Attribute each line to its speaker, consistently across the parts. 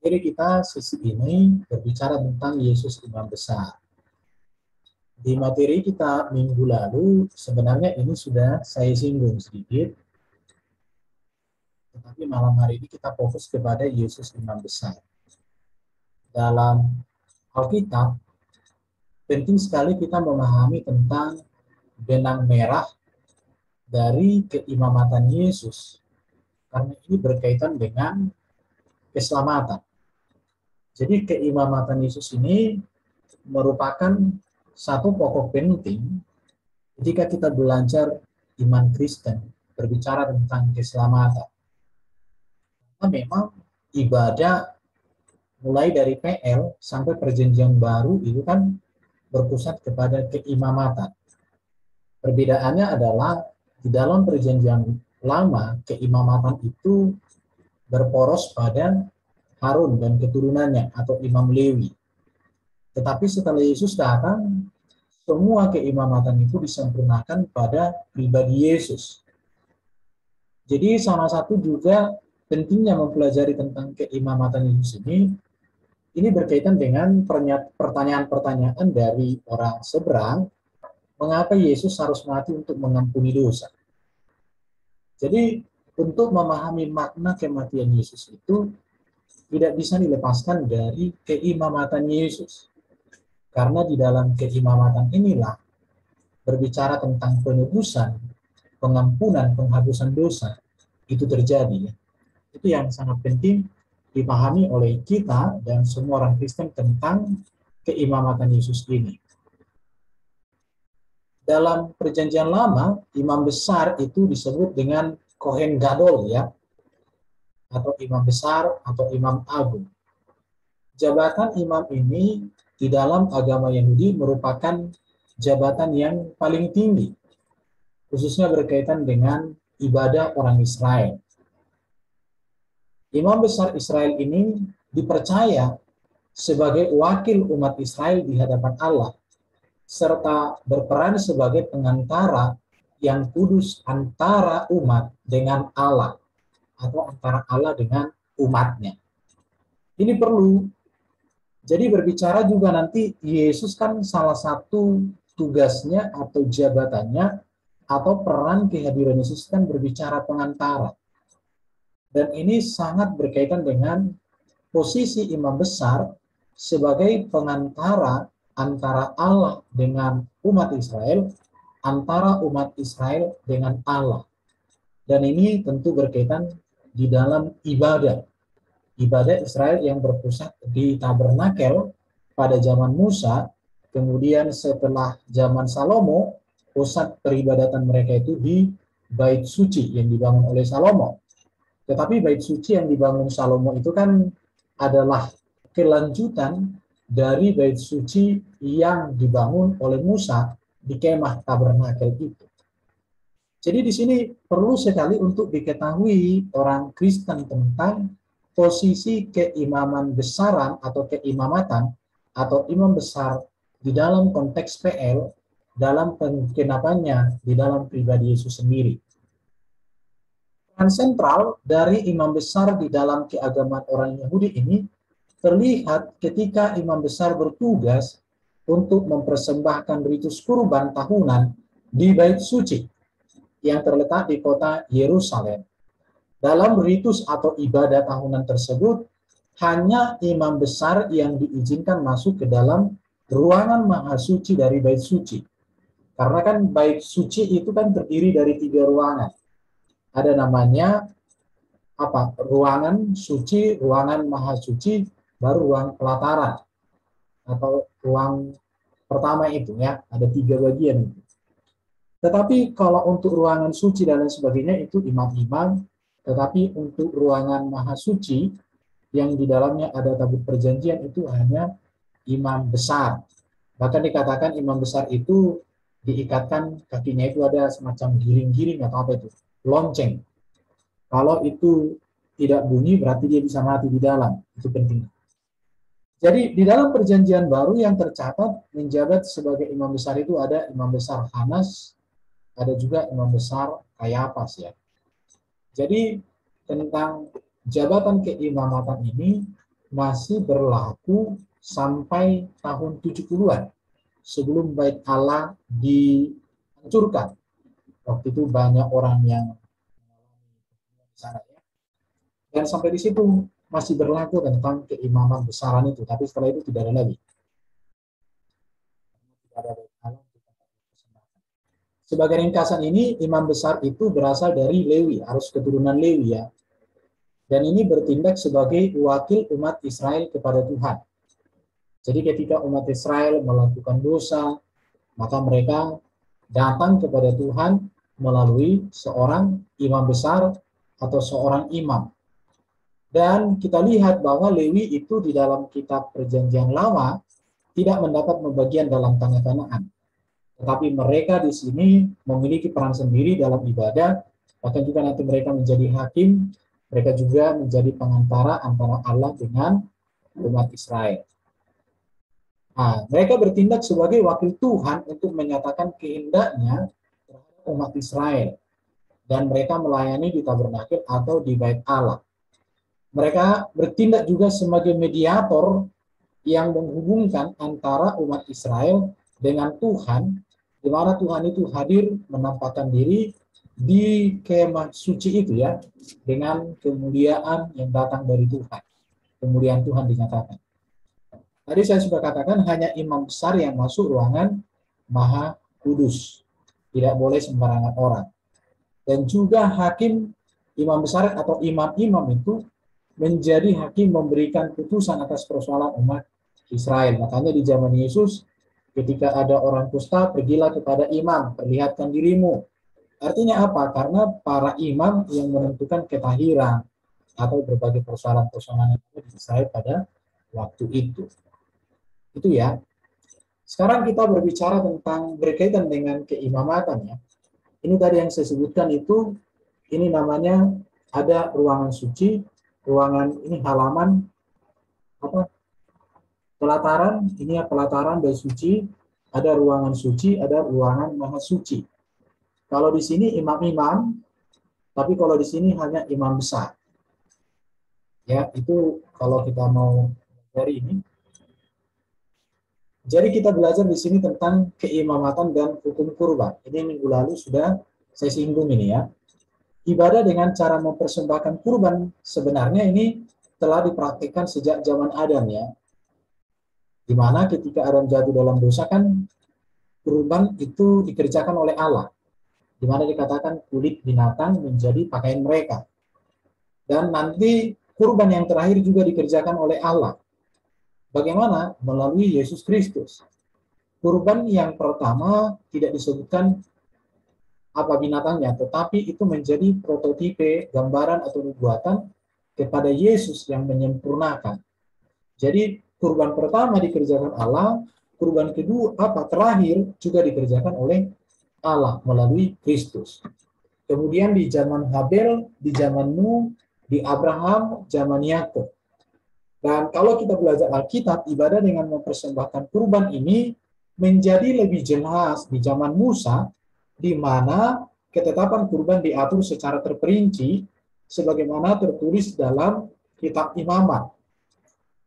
Speaker 1: Jadi kita sesi ini berbicara tentang Yesus Imam Besar. Di materi kita minggu lalu, sebenarnya ini sudah saya singgung sedikit, tetapi malam hari ini kita fokus kepada Yesus Imam Besar. Dalam Alkitab, penting sekali kita memahami tentang benang merah dari keimamatan Yesus, karena ini berkaitan dengan keselamatan. Jadi keimamatan Yesus ini merupakan satu pokok penting ketika kita belajar iman Kristen, berbicara tentang keselamatan. Karena memang ibadah mulai dari PL sampai perjanjian baru itu kan berpusat kepada keimamatan. Perbedaannya adalah di dalam perjanjian lama, keimamatan itu berporos pada Harun dan keturunannya atau Imam Lewi. Tetapi setelah Yesus datang, semua keimamatan itu disempurnakan pada pribadi Yesus. Jadi salah satu juga pentingnya mempelajari tentang keimamatan Yesus ini berkaitan dengan pertanyaan-pertanyaan dari orang seberang, mengapa Yesus harus mati untuk mengampuni dosa. Jadi untuk memahami makna kematian Yesus itu tidak bisa dilepaskan dari keimamatan Yesus. Karena di dalam keimamatan inilah berbicara tentang penebusan, pengampunan, penghapusan dosa, itu terjadi. Itu yang sangat penting dipahami oleh kita dan semua orang Kristen tentang keimamatan Yesus ini. Dalam perjanjian lama, imam besar itu disebut dengan Kohen Gadol ya, atau imam besar atau imam agung. Jabatan imam ini di dalam agama Yahudi merupakan jabatan yang paling tinggi, khususnya berkaitan dengan ibadah orang Israel. Imam besar Israel ini dipercaya sebagai wakil umat Israel di hadapan Allah, serta berperan sebagai pengantara yang kudus antara umat dengan Allah, atau antara Allah dengan umatnya. Ini perlu. Jadi berbicara juga nanti, Yesus kan salah satu tugasnya atau jabatannya atau peran kehadiran Yesus kan berbicara pengantara. Dan ini sangat berkaitan dengan posisi imam besar sebagai pengantara antara Allah dengan umat Israel, antara umat Israel dengan Allah. Dan ini tentu berkaitan di dalam ibadah. Ibadah Israel yang berpusat di tabernakel pada zaman Musa, kemudian setelah zaman Salomo, pusat peribadatan mereka itu di Bait Suci yang dibangun oleh Salomo. Tetapi Bait Suci yang dibangun Salomo itu kan adalah kelanjutan dari Bait Suci yang dibangun oleh Musa di kemah tabernakel itu. Jadi di sini perlu sekali untuk diketahui orang Kristen tentang posisi keimaman besaran atau keimamatan atau imam besar di dalam konteks PL dalam penggenapannya di dalam pribadi Yesus sendiri. Peran sentral dari imam besar di dalam keagamaan orang Yahudi ini terlihat ketika imam besar bertugas untuk mempersembahkan ritus kurban tahunan di Bait Suci yang terletak di kota Yerusalem. Dalam ritus atau ibadah tahunan tersebut, hanya imam besar yang diizinkan masuk ke dalam ruangan maha suci dari Bait Suci. Karena kan Bait Suci itu kan terdiri dari 3 ruangan. Ada namanya ruangan suci, ruangan maha suci, baru ruang pelataran atau ruang pertama itu ya, ada 3 bagian itu. Tetapi kalau untuk ruangan suci dan lain sebagainya itu imam-imam. Tetapi untuk ruangan maha suci yang di dalamnya ada tabut perjanjian itu hanya imam besar. Bahkan dikatakan imam besar itu diikatkan kakinya itu ada semacam giring-giring atau apa itu, lonceng. Kalau itu tidak bunyi berarti dia bisa mati di dalam. Itu penting. Jadi di dalam perjanjian baru yang tercatat menjabat sebagai imam besar itu ada imam besar Hanas, ada juga imam besar Kayafas ya. Jadi tentang jabatan keimamatan ini masih berlaku sampai tahun 70-an sebelum Bait Allah dihancurkan. Waktu itu banyak orang yang di sana ya. Dan sampai di situ masih berlaku tentang keimaman besaran itu, tapi setelah itu tidak ada lagi. Tidak ada Bait Allah. Sebagai ringkasan ini, imam besar itu berasal dari Lewi, harus keturunan Lewi ya. Dan ini bertindak sebagai wakil umat Israel kepada Tuhan. Jadi ketika umat Israel melakukan dosa, maka mereka datang kepada Tuhan melalui seorang imam besar atau seorang imam. Dan kita lihat bahwa Lewi itu di dalam kitab Perjanjian Lama tidak mendapat pembagian dalam tanah Kanaan. Tetapi mereka di sini memiliki peran sendiri dalam ibadah, bahkan juga nanti mereka menjadi hakim, mereka juga menjadi pengantara antara Allah dengan umat Israel. Nah, mereka bertindak sebagai wakil Tuhan untuk menyatakan kehendaknya terhadap umat Israel. Dan mereka melayani di tabernakel atau di Bait Allah. Mereka bertindak juga sebagai mediator yang menghubungkan antara umat Israel dengan Tuhan, di mana Tuhan itu hadir menampakkan diri di kemah suci itu ya, dengan kemuliaan yang datang dari Tuhan. Kemuliaan Tuhan dinyatakan. Tadi saya sudah katakan hanya imam besar yang masuk ruangan Maha Kudus. Tidak boleh sembarangan orang. Dan juga hakim imam besar atau imam-imam itu menjadi hakim memberikan putusan atas persoalan umat Israel. Makanya di zaman Yesus ketika ada orang kusta, pergilah kepada imam, perlihatkan dirimu. Artinya apa? Karena para imam yang menentukan ketahiran atau berbagai persoalan-persoalan yang ada di Israel pada waktu itu. Itu ya. Sekarang kita berbicara tentang berkaitan dengan keimamatan ya. Ini tadi yang saya sebutkan itu, ini namanya ada ruangan suci, ruangan ini halaman apa? Pelataran, ini ya pelataran dan suci, ada ruangan suci, ada ruangan maha suci. Kalau di sini imam-imam, tapi kalau di sini hanya imam besar. Ya, itu kalau kita mau dari ini. Jadi kita belajar di sini tentang keimamatan dan hukum kurban. Ini minggu lalu sudah saya singgung ini ya. Ibadah dengan cara mempersembahkan kurban sebenarnya ini telah dipraktikkan sejak zaman Adam ya. Di mana ketika Adam jatuh dalam dosa kan kurban itu dikerjakan oleh Allah. Di mana dikatakan kulit binatang menjadi pakaian mereka. Dan nanti kurban yang terakhir juga dikerjakan oleh Allah. Bagaimana? Melalui Yesus Kristus. Kurban yang pertama tidak disebutkan apa binatangnya, tetapi itu menjadi prototipe, gambaran atau nubuatan kepada Yesus yang menyempurnakan. Jadi kurban pertama dikerjakan Allah, kurban kedua terakhir juga dikerjakan oleh Allah melalui Kristus. Kemudian di zaman Habel, di zaman Nuh, di Abraham, zaman Yakub. Dan kalau kita belajar Alkitab, ibadah dengan mempersembahkan kurban ini menjadi lebih jelas di zaman Musa, di mana ketetapan kurban diatur secara terperinci, sebagaimana tertulis dalam kitab Imamat.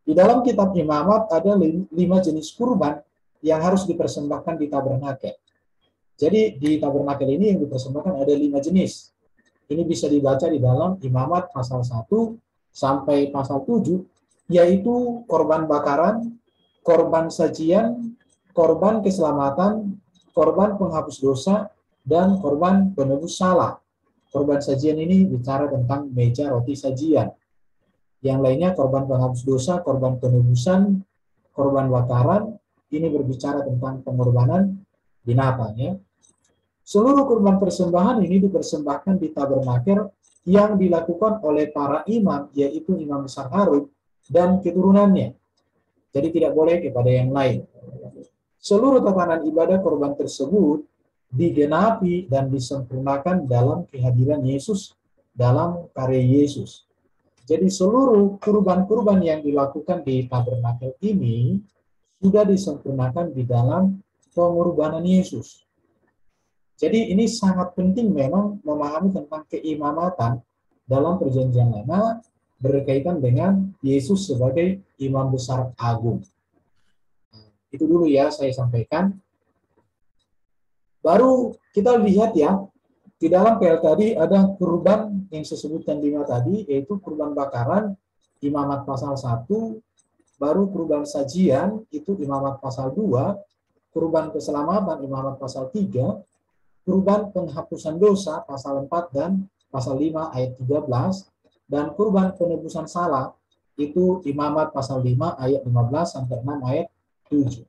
Speaker 1: Di dalam kitab Imamat ada 5 jenis kurban yang harus dipersembahkan di tabernakel. Jadi di tabernakel ini yang dipersembahkan ada 5 jenis. Ini bisa dibaca di dalam Imamat pasal 1 sampai pasal 7, yaitu korban bakaran, korban sajian, korban keselamatan, korban penghapus dosa, dan korban penebus salah. Korban sajian ini bicara tentang meja roti sajian. Yang lainnya korban penghapus dosa, korban penebusan, korban bakaran, ini berbicara tentang pengorbanan binatang ya. Seluruh kurban persembahan ini dipersembahkan di tabernakel yang dilakukan oleh para imam, yaitu Imam Besar Harun dan keturunannya. Jadi tidak boleh kepada yang lain. Seluruh tatanan ibadah korban tersebut digenapi dan disempurnakan dalam kehadiran Yesus, dalam karya Yesus. Jadi seluruh kurban-kurban yang dilakukan di tabernakel ini sudah disempurnakan di dalam pengorbanan Yesus. Jadi ini sangat penting memang memahami tentang keimamatan dalam perjanjian lama, berkaitan dengan Yesus sebagai imam besar agung. Itu dulu ya saya sampaikan. Baru kita lihat ya, di dalam PL tadi ada kurban yang saya sebutkan 5 tadi, yaitu kurban bakaran, imamat pasal 1, baru kurban sajian, itu imamat pasal 2, kurban keselamatan, imamat pasal 3, kurban penghapusan dosa, pasal 4 dan pasal 5 ayat 13, dan kurban penebusan salah, itu imamat pasal 5 ayat 15 sampai 6 ayat 7.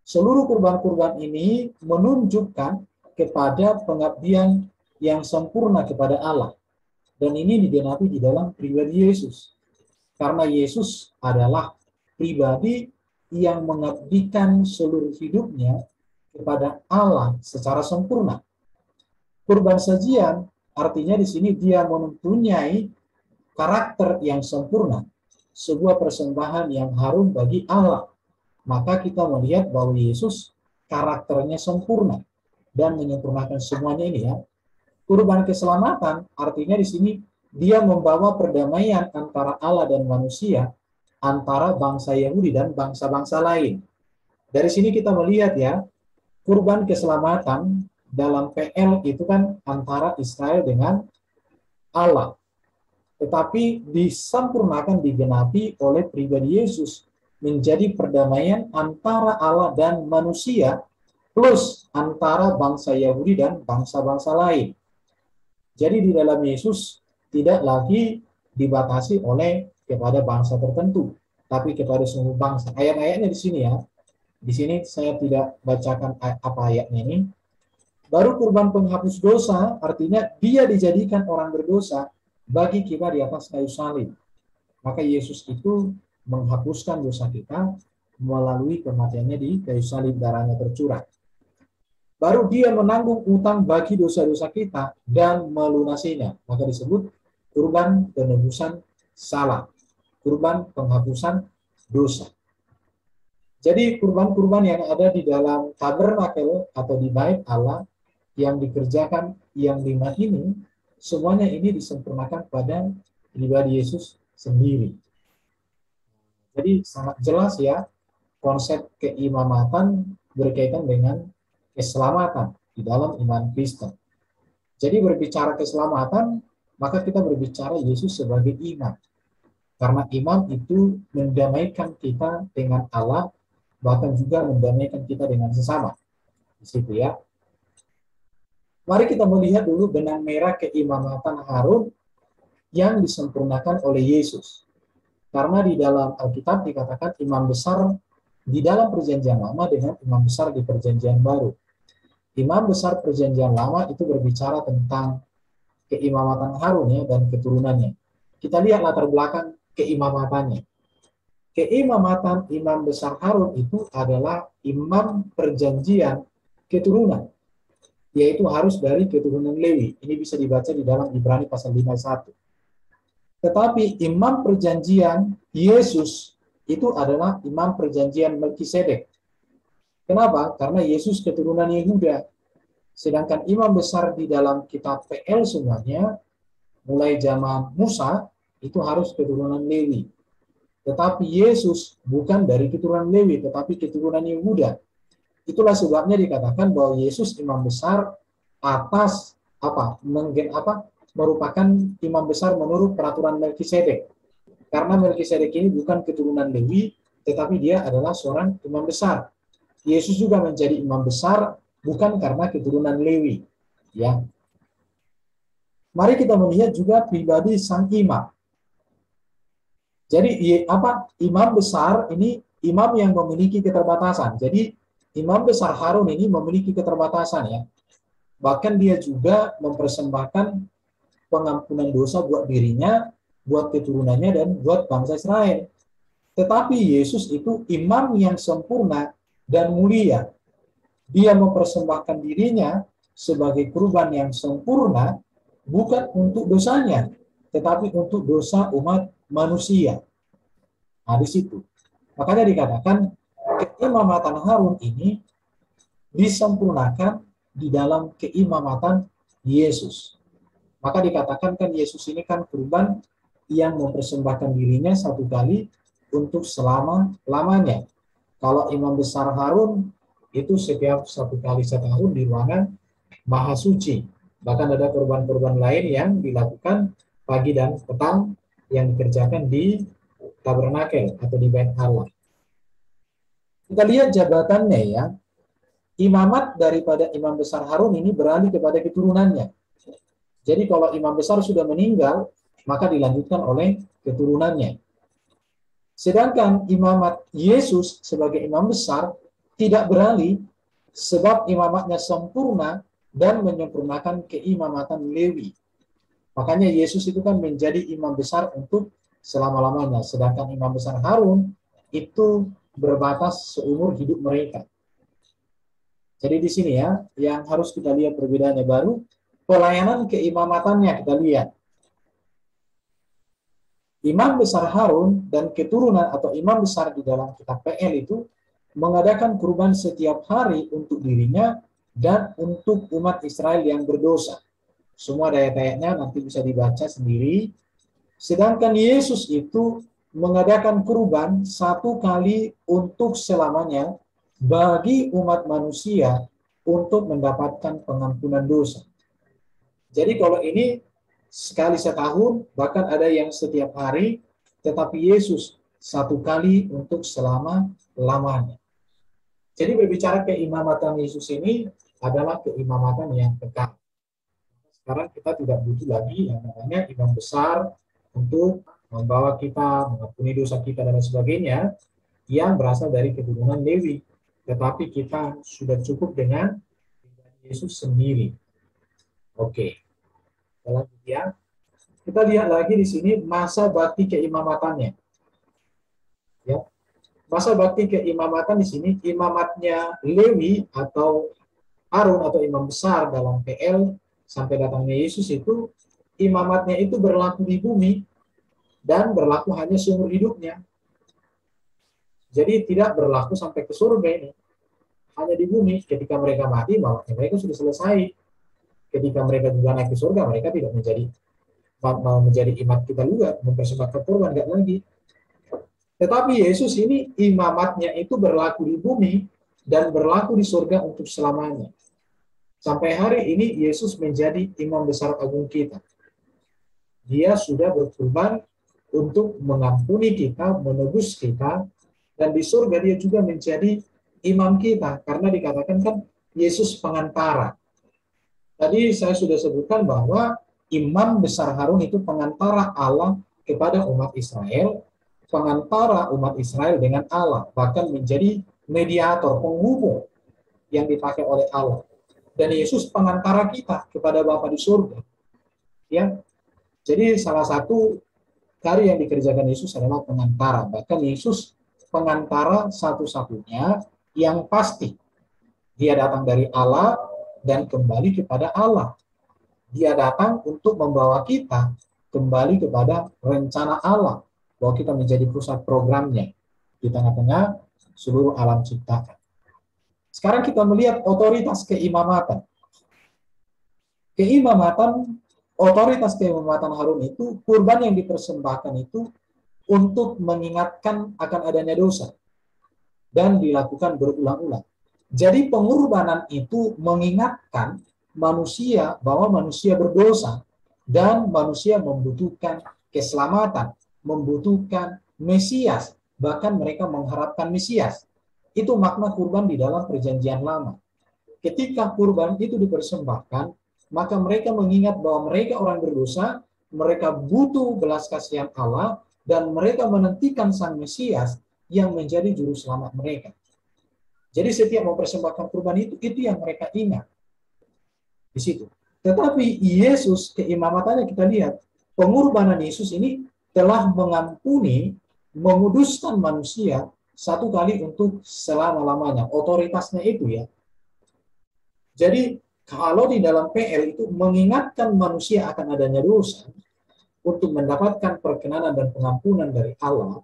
Speaker 1: Seluruh kurban-kurban ini menunjukkan kepada pengabdian yang sempurna kepada Allah. Dan ini digenapi di dalam pribadi Yesus. Karena Yesus adalah pribadi yang mengabdikan seluruh hidupnya kepada Allah secara sempurna. Kurban sajian artinya di sini dia mempunyai karakter yang sempurna, sebuah persembahan yang harum bagi Allah. Maka kita melihat bahwa Yesus karakternya sempurna dan menyempurnakan semuanya ini ya. Kurban keselamatan artinya di sini dia membawa perdamaian antara Allah dan manusia, antara bangsa Yahudi dan bangsa-bangsa lain. Dari sini kita melihat ya, kurban keselamatan dalam PL itu kan antara Israel dengan Allah. Tetapi disempurnakan, digenapi oleh pribadi Yesus, menjadi perdamaian antara Allah dan manusia, plus antara bangsa Yahudi dan bangsa-bangsa lain. Jadi di dalam Yesus tidak lagi dibatasi oleh kepada bangsa tertentu, tapi kepada semua bangsa. Ayat-ayatnya di sini ya. Di sini saya tidak bacakan apa ayatnya ini. Baru kurban penghapus dosa, artinya dia dijadikan orang berdosa bagi kita di atas kayu salib. Maka Yesus itu menghapuskan dosa kita melalui kematiannya di kayu salib, darahnya tercurah. Baru dia menanggung utang bagi dosa-dosa kita dan melunasinya. Maka disebut kurban penebusan salah, kurban penghapusan dosa. Jadi kurban-kurban yang ada di dalam tabernakel atau di bait Allah yang dikerjakan yang 5 ini, semuanya ini disempurnakan pada pribadi Yesus sendiri. Jadi sangat jelas ya, konsep keimamatan berkaitan dengan keselamatan di dalam iman Kristen. Jadi berbicara keselamatan, maka kita berbicara Yesus sebagai imam. Karena imam itu mendamaikan kita dengan Allah, bahkan juga mendamaikan kita dengan sesama. Di situ ya. Mari kita melihat dulu benang merah keimamatan Harun yang disempurnakan oleh Yesus. Karena di dalam Alkitab dikatakan imam besar di dalam perjanjian lama dengan imam besar di perjanjian baru. Imam besar perjanjian lama itu berbicara tentang keimamatan Harun ya, dan keturunannya. Kita lihat latar belakang keimamatannya. Keimamatan imam besar Harun itu adalah imam perjanjian keturunan, yaitu harus dari keturunan Lewi. Ini bisa dibaca di dalam Ibrani pasal 5:1. Tetapi imam perjanjian Yesus itu adalah imam perjanjian Melkisedek. Kenapa? Karena Yesus keturunan Yehuda. Sedangkan imam besar di dalam kitab PL semuanya, mulai zaman Musa, itu harus keturunan Lewi. Tetapi Yesus bukan dari keturunan Lewi, tetapi keturunan Yehuda. Itulah sebabnya dikatakan bahwa Yesus imam besar atas merupakan imam besar menurut peraturan Melkisedek. Karena Melkisedek ini bukan keturunan Lewi, tetapi dia adalah seorang imam besar. Yesus juga menjadi imam besar bukan karena keturunan Lewi. Ya. Mari kita melihat juga pribadi sang imam. Jadi imam besar ini imam yang memiliki keterbatasan. Jadi imam besar Harun ini memiliki keterbatasan ya. Bahkan dia juga mempersembahkan pengampunan dosa buat dirinya, buat keturunannya, dan buat bangsa Israel. Tetapi Yesus itu imam yang sempurna dan mulia. Dia mempersembahkan dirinya sebagai kurban yang sempurna, bukan untuk dosanya, tetapi untuk dosa umat manusia. Nah, di situ. Makanya dikatakan keimamatan Harun ini disempurnakan di dalam keimamatan Yesus. Maka dikatakan kan Yesus ini kan kurban yang mempersembahkan dirinya satu kali untuk selama-lamanya. Kalau imam besar Harun itu setiap satu kali setahun di ruangan Maha Suci. Bahkan ada korban-korban lain yang dilakukan pagi dan petang yang dikerjakan di tabernakel atau di bait Allah. Kita lihat jabatannya ya. Imamat daripada imam besar Harun ini beralih kepada keturunannya. Jadi kalau imam besar sudah meninggal, maka dilanjutkan oleh keturunannya. Sedangkan imamat Yesus sebagai imam besar tidak beralih sebab imamatnya sempurna dan menyempurnakan keimamatan Lewi. Makanya Yesus itu kan menjadi imam besar untuk selama-lamanya. Sedangkan imam besar Harun itu berbatas seumur hidup mereka. Jadi di sini ya, yang harus kita lihat perbedaannya baru, pelayanan keimamatannya kita lihat. Imam besar Harun dan keturunan atau imam besar di dalam kitab PL itu mengadakan kurban setiap hari untuk dirinya dan untuk umat Israel yang berdosa. Semua ayat-ayatnya nanti bisa dibaca sendiri. Sedangkan Yesus itu mengadakan kurban satu kali untuk selamanya bagi umat manusia untuk mendapatkan pengampunan dosa. Jadi kalau ini sekali setahun, bahkan ada yang setiap hari, tetapi Yesus satu kali untuk selama-lamanya. Jadi berbicara keimamatan Yesus ini adalah keimamatan yang kekal. Sekarang kita tidak butuh lagi yang namanya imam besar untuk membawa kita, mengampuni dosa kita dan sebagainya yang berasal dari keturunan Lewi. Tetapi kita sudah cukup dengan Yesus sendiri. Oke. Lanjut ya. Kita lihat lagi di sini masa bakti keimamatannya. Ya. Masa bakti keimamatan di sini imamatnya Lewi atau Harun atau imam besar dalam PL sampai datangnya Yesus itu imamatnya itu berlaku di bumi dan berlaku hanya seumur hidupnya. Jadi tidak berlaku sampai ke surga ini. Hanya di bumi, ketika mereka mati, mereka sudah selesai. Ketika mereka juga naik ke surga, mereka tidak menjadi imat kita juga, mempersembahkan korban, enggak lagi. Tetapi Yesus ini imamatnya itu berlaku di bumi dan berlaku di surga untuk selamanya. Sampai hari ini Yesus menjadi imam besar agung kita. Dia sudah berkorban untuk mengampuni kita, menebus kita, dan di surga dia juga menjadi imam kita, karena dikatakan kan Yesus pengantara. Tadi saya sudah sebutkan bahwa imam besar Harun itu pengantara Allah kepada umat Israel, pengantara umat Israel dengan Allah, bahkan menjadi mediator, penghubung yang dipakai oleh Allah. Dan Yesus pengantara kita kepada Bapa di surga. Ya. Jadi salah satu karya yang dikerjakan Yesus adalah pengantara. Bahkan Yesus pengantara satu-satunya yang pasti. Dia datang dari Allah dan kembali kepada Allah. Dia datang untuk membawa kita kembali kepada rencana Allah, bahwa kita menjadi pusat programnya di tengah-tengah seluruh alam ciptaan. Sekarang kita melihat otoritas keimamatan. Otoritas keimamatan Harun itu, kurban yang dipersembahkan itu untuk mengingatkan akan adanya dosa dan dilakukan berulang-ulang. Jadi pengorbanan itu mengingatkan manusia bahwa manusia berdosa dan manusia membutuhkan keselamatan, membutuhkan Mesias, bahkan mereka mengharapkan Mesias. Itu makna kurban di dalam perjanjian lama. Ketika kurban itu dipersembahkan, maka mereka mengingat bahwa mereka orang berdosa, mereka butuh belas kasihan Allah, dan mereka menantikan Sang Mesias yang menjadi juru selamat mereka. Jadi setiap mempersembahkan kurban itu yang mereka ingat. Di situ. Tetapi Yesus, keimamatannya kita lihat, pengorbanan Yesus ini telah mengampuni, menguduskan manusia satu kali untuk selama-lamanya. Otoritasnya itu ya. Jadi kalau di dalam PL itu mengingatkan manusia akan adanya dosa untuk mendapatkan perkenanan dan pengampunan dari Allah,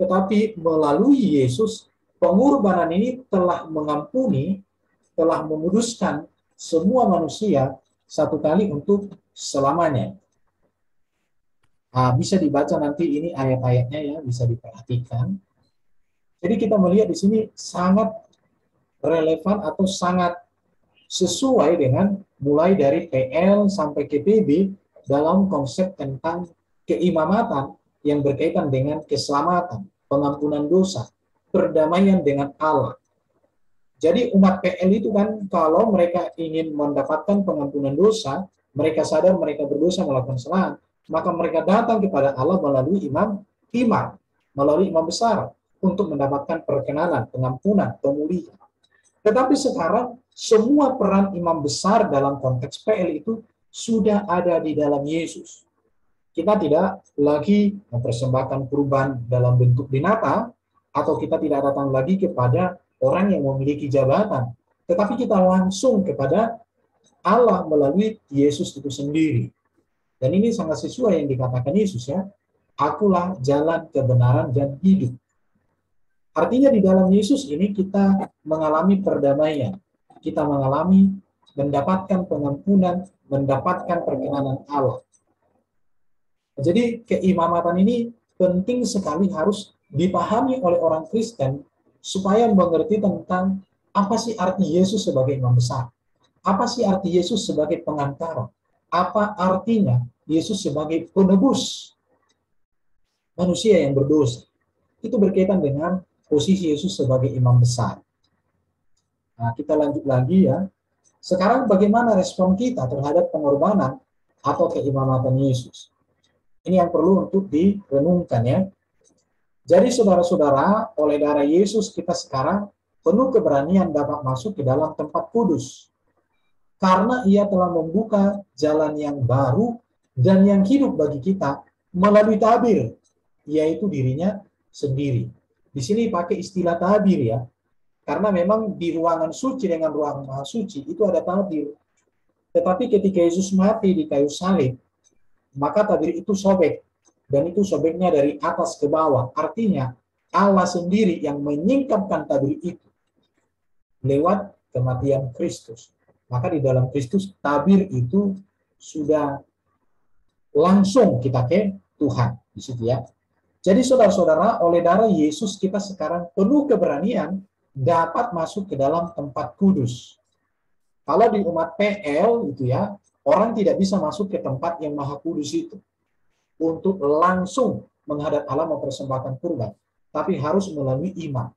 Speaker 1: tetapi melalui Yesus, pengorbanan ini telah mengampuni, telah menguduskan semua manusia satu kali untuk selamanya. Bisa dibaca nanti ini ayat-ayatnya ya, bisa diperhatikan. Jadi kita melihat di sini sangat relevan atau sangat sesuai dengan mulai dari PL sampai ke PB dalam konsep tentang keimamatan yang berkaitan dengan keselamatan, pengampunan dosa, perdamaian dengan Allah. Jadi umat PL itu kan kalau mereka ingin mendapatkan pengampunan dosa, mereka sadar mereka berdosa melakukan kesalahan, maka mereka datang kepada Allah melalui imam, melalui imam besar untuk mendapatkan perkenanan, pengampunan, pemulihan. Tetapi sekarang semua peran imam besar dalam konteks PL itu sudah ada di dalam Yesus. Kita tidak lagi mempersembahkan kurban dalam bentuk binatang, atau kita tidak datang lagi kepada orang yang memiliki jabatan, tetapi kita langsung kepada Allah melalui Yesus itu sendiri. Dan ini sangat sesuai yang dikatakan Yesus ya, akulah jalan, kebenaran, dan hidup. Artinya di dalam Yesus ini kita mengalami perdamaian, kita mengalami mendapatkan pengampunan, mendapatkan perkenanan Allah. Jadi keimamatan ini penting sekali harus dipahami oleh orang Kristen supaya mengerti tentang apa sih arti Yesus sebagai imam besar. Apa sih arti Yesus sebagai pengantara? Apa artinya Yesus sebagai penebus manusia yang berdosa? Itu berkaitan dengan posisi Yesus sebagai imam besar. Nah, kita lanjut lagi ya. Sekarang bagaimana respon kita terhadap pengorbanan atau keimamatan Yesus? Ini yang perlu untuk direnungkan ya. Jadi saudara-saudara, oleh darah Yesus kita sekarang penuh keberanian dapat masuk ke dalam tempat kudus. Karena ia telah membuka jalan yang baru dan yang hidup bagi kita melalui tabir, yaitu dirinya sendiri. Di sini pakai istilah tabir ya, karena memang di ruangan suci dengan ruangan maha suci itu ada tabir. Tetapi ketika Yesus mati di kayu salib, maka tabir itu sobek, dan itu sobeknya dari atas ke bawah. Artinya Allah sendiri yang menyingkapkan tabir itu lewat kematian Kristus. Maka di dalam Kristus tabir itu sudah langsung kita ke Tuhan di situ ya. Jadi saudara-saudara, oleh darah Yesus kita sekarang penuh keberanian dapat masuk ke dalam tempat kudus. Kalau di umat PL itu ya, orang tidak bisa masuk ke tempat yang maha kudus itu untuk langsung menghadap Allah mempersembahkan kurban, tapi harus melalui imam.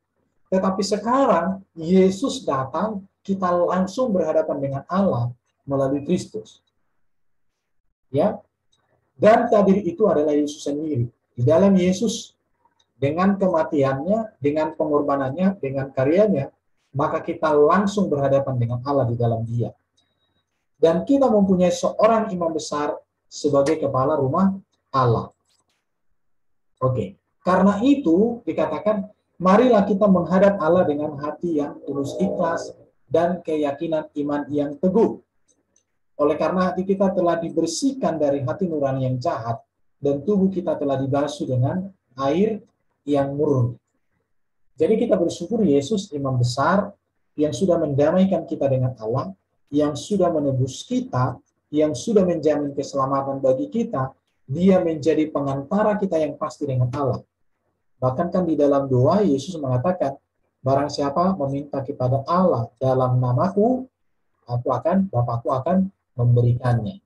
Speaker 1: Tetapi sekarang Yesus datang, kita langsung berhadapan dengan Allah melalui Kristus. Ya. Dan tabir itu adalah Yesus sendiri. Di dalam Yesus, dengan kematiannya, dengan pengorbanannya, dengan karyanya, maka kita langsung berhadapan dengan Allah di dalam Dia. Dan kita mempunyai seorang imam besar sebagai kepala rumah Allah. Oke. Karena itu dikatakan, marilah kita menghadap Allah dengan hati yang tulus ikhlas dan keyakinan iman yang teguh. Oleh karena hati kita telah dibersihkan dari hati nurani yang jahat dan tubuh kita telah dibasuh dengan air yang murni. Jadi kita bersyukur Yesus imam besar yang sudah mendamaikan kita dengan Allah, yang sudah menebus kita, yang sudah menjamin keselamatan bagi kita. Dia menjadi pengantara kita yang pasti dengan Allah. Bahkan kan di dalam doa Yesus mengatakan, barang siapa meminta kepada Allah dalam namaku, Bapakku akan memberikannya.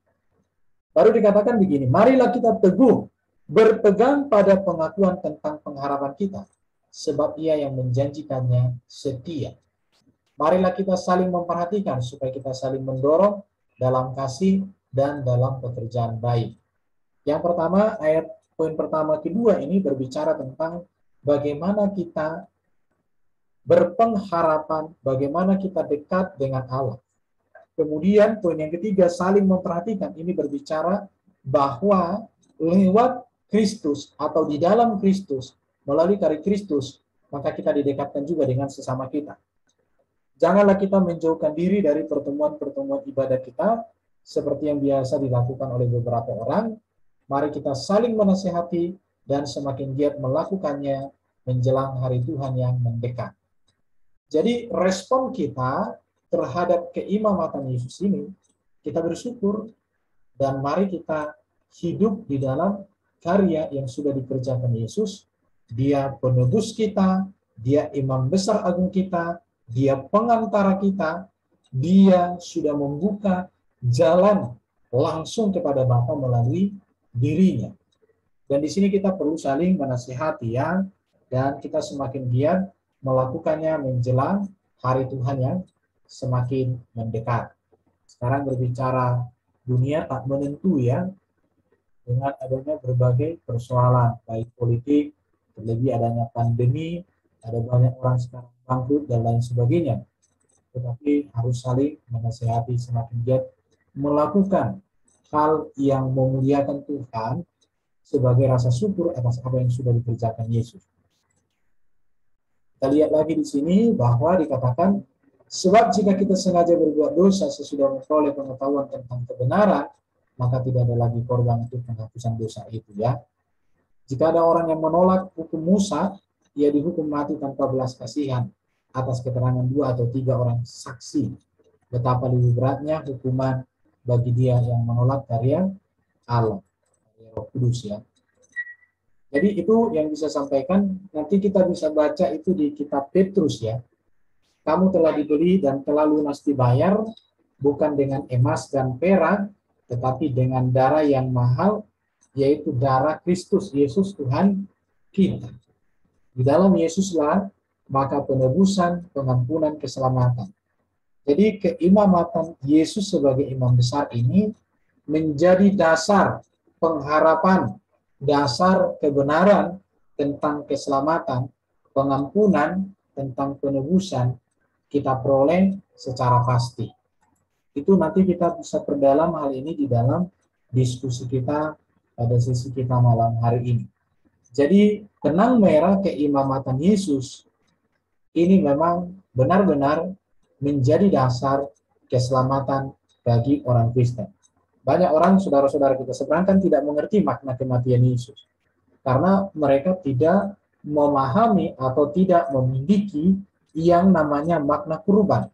Speaker 1: Baru dikatakan begini, marilah kita teguh, berpegang pada pengakuan tentang pengharapan kita, sebab Ia yang menjanjikannya setia. Marilah kita saling memperhatikan, supaya kita saling mendorong dalam kasih dan dalam pekerjaan baik. Yang pertama, poin pertama kedua ini berbicara tentang bagaimana kita berpengharapan, bagaimana kita dekat dengan Allah. Kemudian poin yang ketiga, saling memperhatikan. Ini berbicara bahwa lewat Kristus atau di dalam Kristus, melalui karya Kristus, maka kita didekatkan juga dengan sesama kita. Janganlah kita menjauhkan diri dari pertemuan-pertemuan ibadah kita, seperti yang biasa dilakukan oleh beberapa orang. Mari kita saling menasihati dan semakin giat melakukannya menjelang hari Tuhan yang mendekat. Jadi respon kita terhadap keimamatan Yesus ini, kita bersyukur dan mari kita hidup di dalam karya yang sudah dikerjakan Yesus. Dia penebus kita, dia imam besar agung kita, dia pengantara kita, dia sudah membuka jalan langsung kepada Bapa melalui dirinya. Dan di sini kita perlu saling menasihati ya, dan kita semakin giat melakukannya menjelang hari Tuhan yang semakin mendekat. Sekarang berbicara dunia tak menentu ya, dengan adanya berbagai persoalan, baik politik, terlebih adanya pandemi, ada banyak orang sekarang bangkrut dan lain sebagainya. Tetapi harus saling menasihati semakin giat melakukan hal yang memuliakan Tuhan sebagai rasa syukur atas apa yang sudah dikerjakan Yesus. Kita lihat lagi di sini bahwa dikatakan, sebab jika kita sengaja berbuat dosa sesudah memperoleh pengetahuan tentang kebenaran, maka tidak ada lagi korban untuk penghapusan dosa itu ya. Jika ada orang yang menolak hukum Musa, ia dihukum mati tanpa belas kasihan atas keterangan 2 atau 3 orang saksi. Betapa lebih beratnya hukuman bagi dia yang menolak karya Allah, karya Roh Kudus ya. Jadi itu yang bisa sampaikan. Nanti kita bisa baca itu di kitab Petrus ya. Kamu telah dibeli dan telah lunas dibayar, bukan dengan emas dan perak, tetapi dengan darah yang mahal, yaitu darah Kristus Yesus Tuhan kita. Di dalam Yesuslah maka penebusan, pengampunan, keselamatan. Jadi keimamatan Yesus sebagai imam besar ini menjadi dasar pengharapan, dasar kebenaran tentang keselamatan, pengampunan, tentang penebusan kita peroleh secara pasti. Itu nanti kita bisa perdalam hal ini di dalam diskusi kita pada sesi kita malam hari ini. Jadi benang merah keimamatan Yesus ini memang benar-benar menjadi dasar keselamatan bagi orang Kristen. Banyak orang, saudara-saudara kita seberang, tidak mengerti makna kematian Yesus. Karena mereka tidak memahami atau tidak memiliki yang namanya makna kurban.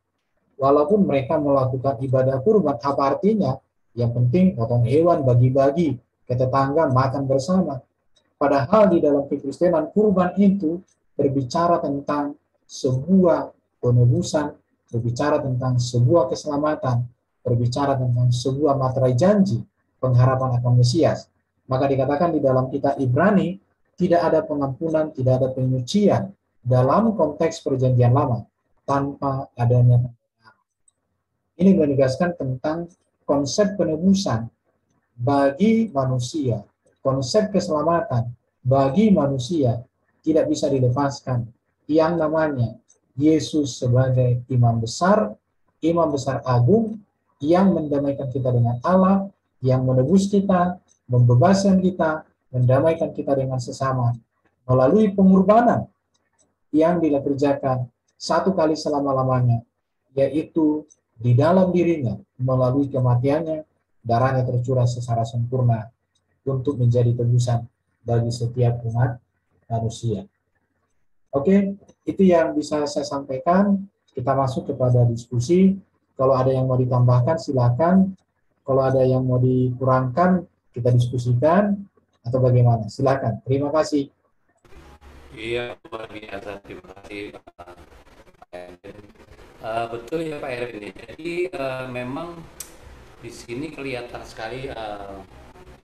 Speaker 1: Walaupun mereka melakukan ibadah kurban, apa artinya? Yang penting potong hewan, bagi-bagi ke tetangga, makan bersama. Padahal di dalam kekristenan, kurban itu berbicara tentang sebuah penebusan, berbicara tentang sebuah keselamatan, berbicara tentang sebuah materai janji, pengharapan akan Mesias. Maka dikatakan di dalam kitab Ibrani, tidak ada pengampunan, tidak ada penyucian dalam konteks perjanjian lama tanpa adanya pengharapan. Ini menegaskan tentang konsep penebusan bagi manusia, konsep keselamatan bagi manusia tidak bisa dilepaskan yang namanya Yesus sebagai imam besar agung yang mendamaikan kita dengan Allah, yang menebus kita, membebaskan kita, mendamaikan kita dengan sesama melalui pengorbanan yang dikerjakan satu kali selama-lamanya, yaitu di dalam dirinya melalui kematiannya, darahnya tercurah secara sempurna untuk menjadi tebusan bagi setiap umat manusia. Oke, itu yang bisa saya sampaikan. Kita masuk kepada diskusi. Kalau ada yang mau ditambahkan, silakan. Kalau ada yang mau dikurangkan, kita diskusikan. Atau bagaimana? Silakan. Terima kasih.
Speaker 2: Iya, luar biasa. Terima kasih, Pak Erwin. Betul ya, Pak Erwin. Jadi memang di sini kelihatan sekali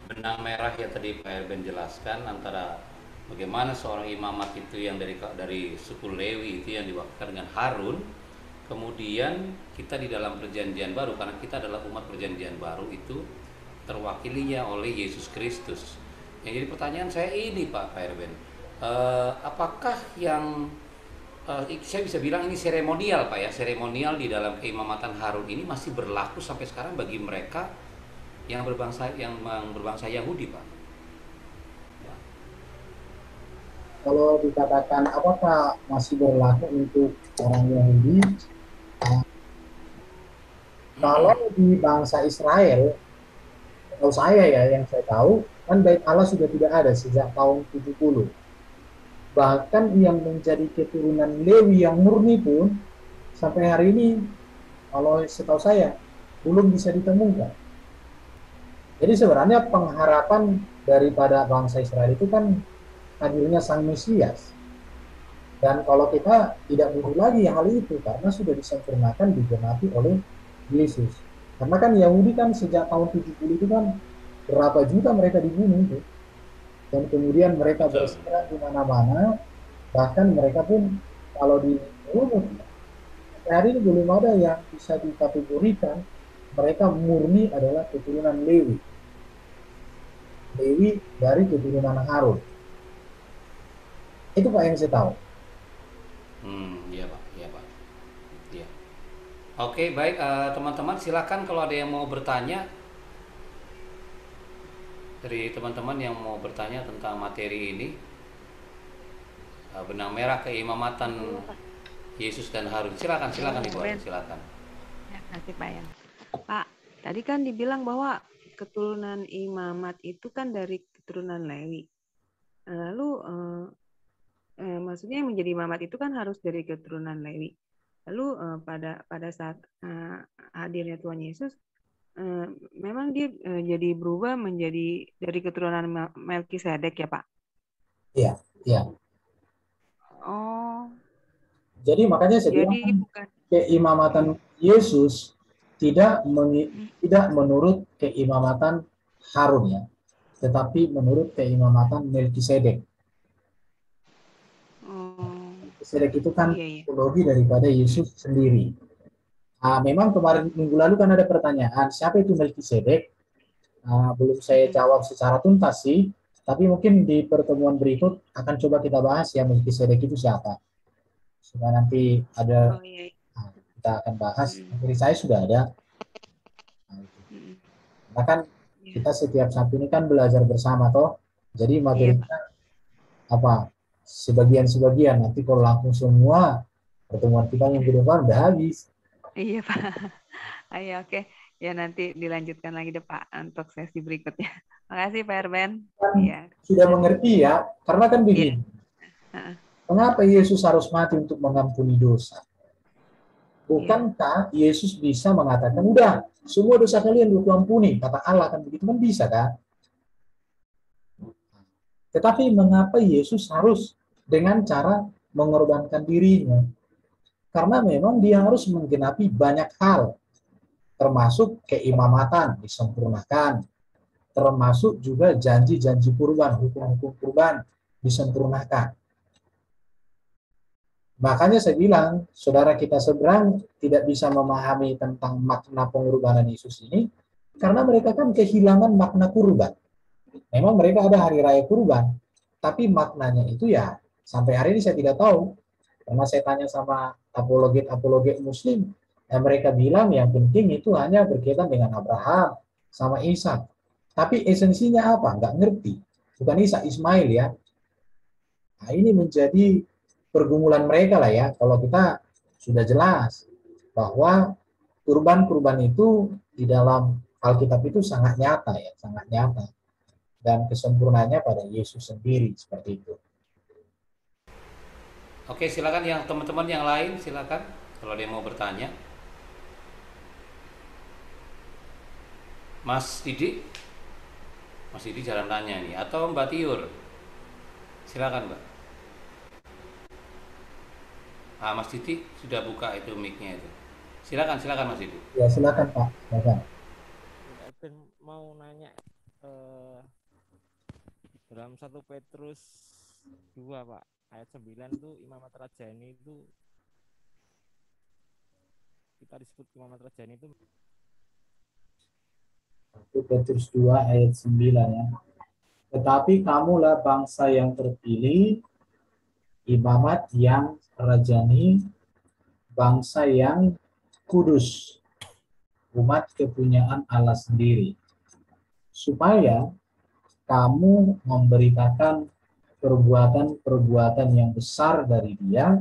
Speaker 2: benang merah ya tadi Pak Erwin jelaskan antara bagaimana seorang imamat itu yang dari suku Lewi itu yang diwakilkan dengan Harun, kemudian kita di dalam perjanjian baru, karena kita adalah umat perjanjian baru, itu terwakilinya oleh Yesus Kristus. Yang jadi pertanyaan saya ini Pak Erwin, apakah yang saya bisa bilang ini seremonial Pak ya, seremonial di dalam keimamatan Harun ini masih berlaku sampai sekarang bagi mereka yang berbangsa Yahudi Pak?
Speaker 1: Kalau dikatakan apakah masih berlaku untuk orang Yahudi, kalau di bangsa Israel, atau saya ya yang saya tahu, kan Bait Allah sudah tidak ada sejak tahun 70. Bahkan yang menjadi keturunan Lewi yang murni pun sampai hari ini, kalau setahu saya, belum bisa ditemukan. Jadi sebenarnya pengharapan daripada bangsa Israel itu kan hadirnya Sang Mesias. Dan kalau kita tidak butuh lagi hal itu karena sudah disempurnakan digenapi oleh Yesus. Karena kan Yahudi kan sejak tahun 70 itu kan berapa juta mereka dibunuh itu. Dan kemudian mereka
Speaker 2: Betul.
Speaker 1: berserakan di mana-mana, bahkan mereka pun kalau di runut, hari ini belum ada yang bisa dikategorikan mereka murni adalah keturunan Lewi. Lewi dari keturunan Harun. Itu Pak yang saya tahu.
Speaker 2: Iya Pak, iya Pak. Iya. Oke, baik teman-teman silakan kalau ada yang mau bertanya dari teman-teman yang mau bertanya tentang materi ini, benang merah keimamatan
Speaker 3: Iya, Pak.
Speaker 2: Yesus dan Harun. Silakan, silakan Ibu Ayu,
Speaker 3: Ben.
Speaker 2: silakan.
Speaker 3: Ya, kasih Pak ya. Pak, tadi kan dibilang bahwa keturunan imamat itu kan dari keturunan Lewi. Lalu maksudnya yang menjadi imamat itu kan harus dari keturunan Lewi. Lalu pada saat hadirnya Tuhan Yesus, memang dia jadi berubah menjadi dari keturunan Melkisedek ya Pak?
Speaker 1: Iya, iya.
Speaker 3: Oh,
Speaker 1: Jadi makanya saya bilang
Speaker 3: jadi
Speaker 1: kan
Speaker 3: bukan.
Speaker 1: keimamatan Yesus tidak menurut keimamatan Harun ya, tetapi menurut keimamatan Melkisedek.
Speaker 3: Oh,
Speaker 1: Melkisedek itu kan
Speaker 3: iya iya.
Speaker 1: teologi daripada Yesus sendiri. Memang kemarin minggu lalu kan ada pertanyaan siapa itu Melkisedek. Belum saya jawab secara tuntas sih, tapi mungkin di pertemuan berikut akan coba kita bahas ya Melkisedek itu siapa. Supaya nanti ada
Speaker 3: Oh iya.
Speaker 1: kita akan bahas. Materi saya sudah ada. Karena kan
Speaker 3: Iya.
Speaker 1: kita setiap Sabtu ini kan belajar bersama toh. Jadi
Speaker 3: Iya Pak.
Speaker 1: materinya apa sebagian-sebagian. Nanti kalau langsung semua pertemuan kita minggu depan udah habis.
Speaker 3: Iya Pak. Ayo oke. Ya nanti dilanjutkan lagi deh Pak untuk sesi berikutnya. Makasih Pak Erben.
Speaker 1: Kan
Speaker 3: Iya.
Speaker 1: sudah mengerti ya. Karena kan
Speaker 3: Iya.
Speaker 1: begini.
Speaker 3: Heeh.
Speaker 1: Mengapa Yesus harus mati untuk mengampuni dosa?
Speaker 3: Iya.
Speaker 1: Bukankah Yesus bisa mengatakan, udah, semua dosa kalian aku ampuni. Kata Allah kan begitu kan bisa kan? Tetapi mengapa Yesus harus dengan cara mengorbankan dirinya? Karena memang dia harus menggenapi banyak hal, termasuk keimamatan disempurnakan, termasuk juga janji-janji kurban, hukum-hukum kurban disempurnakan. Makanya saya bilang, saudara kita seberang tidak bisa memahami tentang makna pengorbanan Yesus ini, karena mereka kan kehilangan makna kurban. Memang mereka ada hari raya kurban, tapi maknanya itu ya sampai hari ini saya tidak tahu. Karena saya tanya sama apologet-apologet muslim, mereka bilang yang penting itu hanya berkaitan dengan Abraham sama Ishak. Tapi esensinya apa? Nggak ngerti. Bukan Ishak, Ismail ya. Nah, ini menjadi pergumulan mereka lah ya. Kalau kita sudah jelas bahwa kurban-kurban itu di dalam Alkitab itu sangat nyata ya, sangat nyata. Dan kesempurnaannya pada Yesus sendiri seperti itu.
Speaker 2: Oke, silakan yang teman-teman yang lain silakan kalau ada yang mau bertanya. Mas Didi, Mas Didi jarang tanya nih, atau Mbak Tiur, silakan Mbak. Mas Didi sudah buka itu mic-nya itu. Silakan, silakan Mas Didi.
Speaker 1: Ya silakan Pak, silakan.
Speaker 4: Mau nanya dalam 1 Petrus 2 Pak ayat 9 itu imamat rajani itu kita disebut imamat rajani itu
Speaker 1: 1 Petrus 2 ayat 9 ya. Tetapi kamulah bangsa yang terpilih, imamat yang rajani, bangsa yang kudus, umat kepunyaan Allah sendiri. Supaya kamu memberitakan perbuatan-perbuatan yang besar dari Dia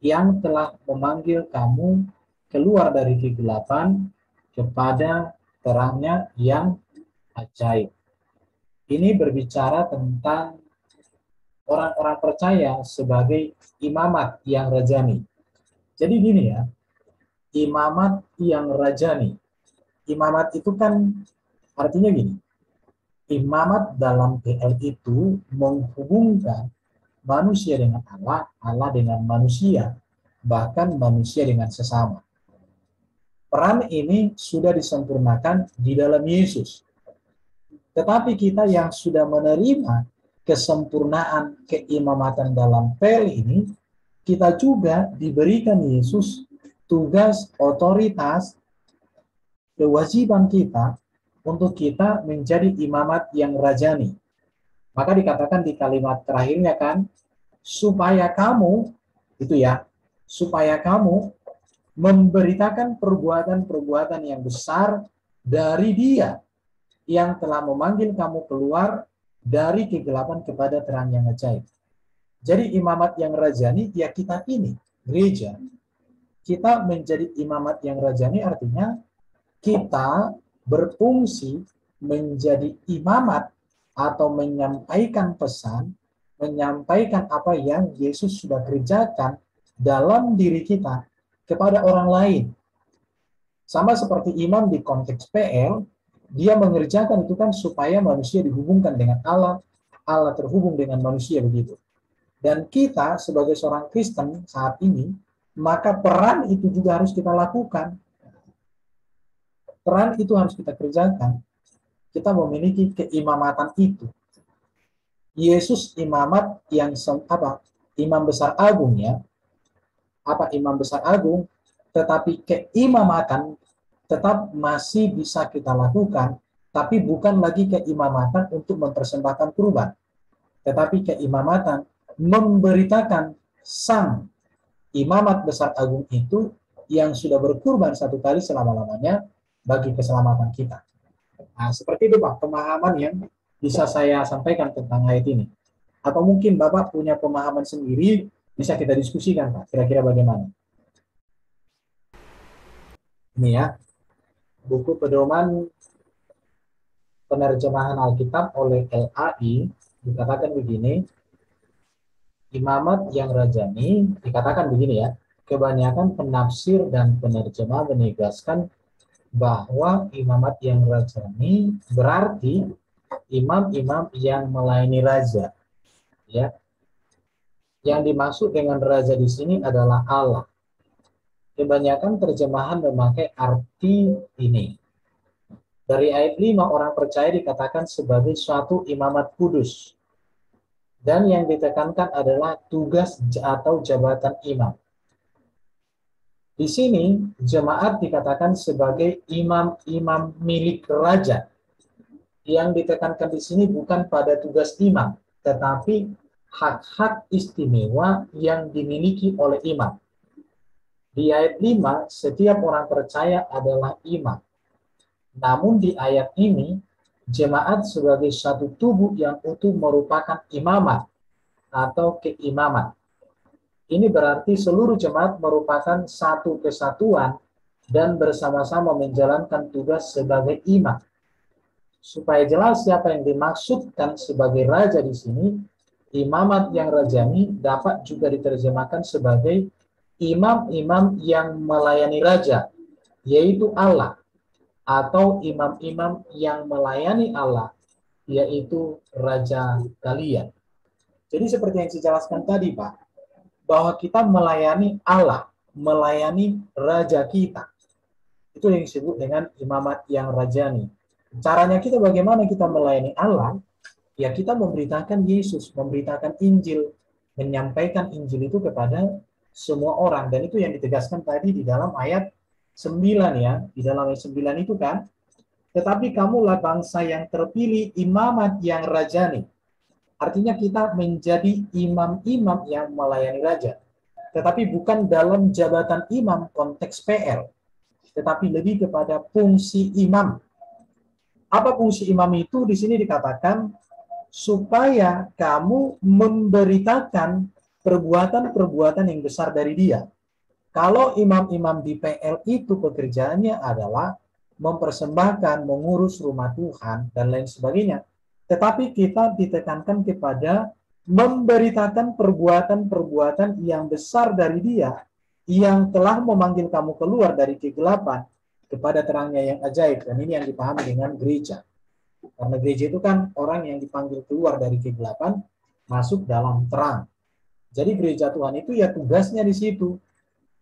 Speaker 1: yang telah memanggil kamu keluar dari kegelapan kepada terangnya yang ajaib. Ini berbicara tentang orang-orang percaya sebagai imamat yang rajani. Jadi gini ya, imamat yang rajani. Imamat itu kan artinya gini, Imamat dalam PL itu menghubungkan manusia dengan Allah, Allah dengan manusia, bahkan manusia dengan sesama. Peran ini sudah disempurnakan di dalam Yesus. Tetapi kita yang sudah menerima kesempurnaan keimamatan dalam PL ini, kita juga diberikan Yesus tugas, otoritas, kewajiban kita untuk kita menjadi imamat yang rajani. Maka dikatakan di kalimat terakhirnya kan, supaya kamu, itu ya, supaya kamu memberitakan perbuatan-perbuatan yang besar dari Dia yang telah memanggil kamu keluar dari kegelapan kepada terang yang ajaib. Jadi imamat yang rajani, ya kita ini, gereja. Kita menjadi imamat yang rajani artinya kita berfungsi menjadi imamat atau menyampaikan pesan, menyampaikan apa yang Yesus sudah kerjakan dalam diri kita kepada orang lain. Sama seperti imam di konteks PL, dia mengerjakan itu kan supaya manusia dihubungkan dengan Allah, Allah terhubung dengan manusia begitu. Dan kita sebagai seorang Kristen saat ini, maka peran itu juga harus kita lakukan. Peran itu harus kita kerjakan. Kita memiliki keimamatan itu. Yesus imamat yang imam besar agung ya. Apa imam besar agung? Tetapi keimamatan tetap masih bisa kita lakukan, tapi bukan lagi keimamatan untuk mempersembahkan kurban. Tetapi keimamatan memberitakan sang imamat besar agung itu yang sudah berkurban satu kali selama-lamanya bagi keselamatan kita. Nah, seperti itu Pak, pemahaman yang bisa saya sampaikan tentang ayat ini. Atau mungkin Bapak punya pemahaman sendiri, bisa kita diskusikan Pak, kira-kira bagaimana? Ini ya, buku pedoman penerjemahan Alkitab oleh LAI dikatakan begini, imamat yang rajani, dikatakan begini ya, kebanyakan penafsir dan penerjemah menegaskan bahwa imamat yang rajani berarti imam-imam yang melayani raja. Ya. Yang dimaksud dengan raja di sini adalah Allah. Kebanyakan terjemahan memakai arti ini. Dari ayat 5 orang percaya dikatakan sebagai suatu imamat kudus. Dan yang ditekankan adalah tugas atau jabatan imam. Di sini jemaat dikatakan sebagai imam-imam milik raja. Yang ditekankan di sini bukan pada tugas imam, tetapi hak-hak istimewa yang dimiliki oleh imam. Di ayat 5, setiap orang percaya adalah imam. Namun di ayat ini, jemaat sebagai satu tubuh yang utuh merupakan imamat atau keimaman. Ini berarti seluruh jemaat merupakan satu kesatuan dan bersama-sama menjalankan tugas sebagai imam. Supaya jelas siapa yang dimaksudkan sebagai raja di sini, imamat yang rajani dapat juga diterjemahkan sebagai imam-imam yang melayani raja, yaitu Allah, atau imam-imam yang melayani Allah, yaitu raja kalian. Jadi seperti yang saya jelaskan tadi, Pak, bahwa kita melayani Allah, melayani raja kita. Itu yang disebut dengan imamat yang rajani. Caranya kita bagaimana kita melayani Allah? Ya kita memberitakan Yesus, memberitakan Injil, menyampaikan Injil itu kepada semua orang. Dan itu yang ditegaskan tadi di dalam ayat 9 ya. Di dalam ayat 9 itu kan, tetapi kamulah bangsa yang terpilih, imamat yang rajani. Artinya kita menjadi imam-imam yang melayani raja. Tetapi bukan dalam jabatan imam konteks PL. Tetapi lebih kepada fungsi imam. Apa fungsi imam itu? Di sini dikatakan supaya kamu memberitakan perbuatan-perbuatan yang besar dari Dia. Kalau imam-imam di PL itu pekerjaannya adalah mempersembahkan, mengurus rumah Tuhan, dan lain sebagainya. Tetapi kita ditekankan kepada memberitakan perbuatan-perbuatan yang besar dari Dia yang telah memanggil kamu keluar dari kegelapan kepada terangnya yang ajaib. Dan ini yang dipahami dengan gereja. Karena gereja itu kan orang yang dipanggil keluar dari kegelapan, masuk dalam terang. Jadi gereja Tuhan itu ya tugasnya di situ.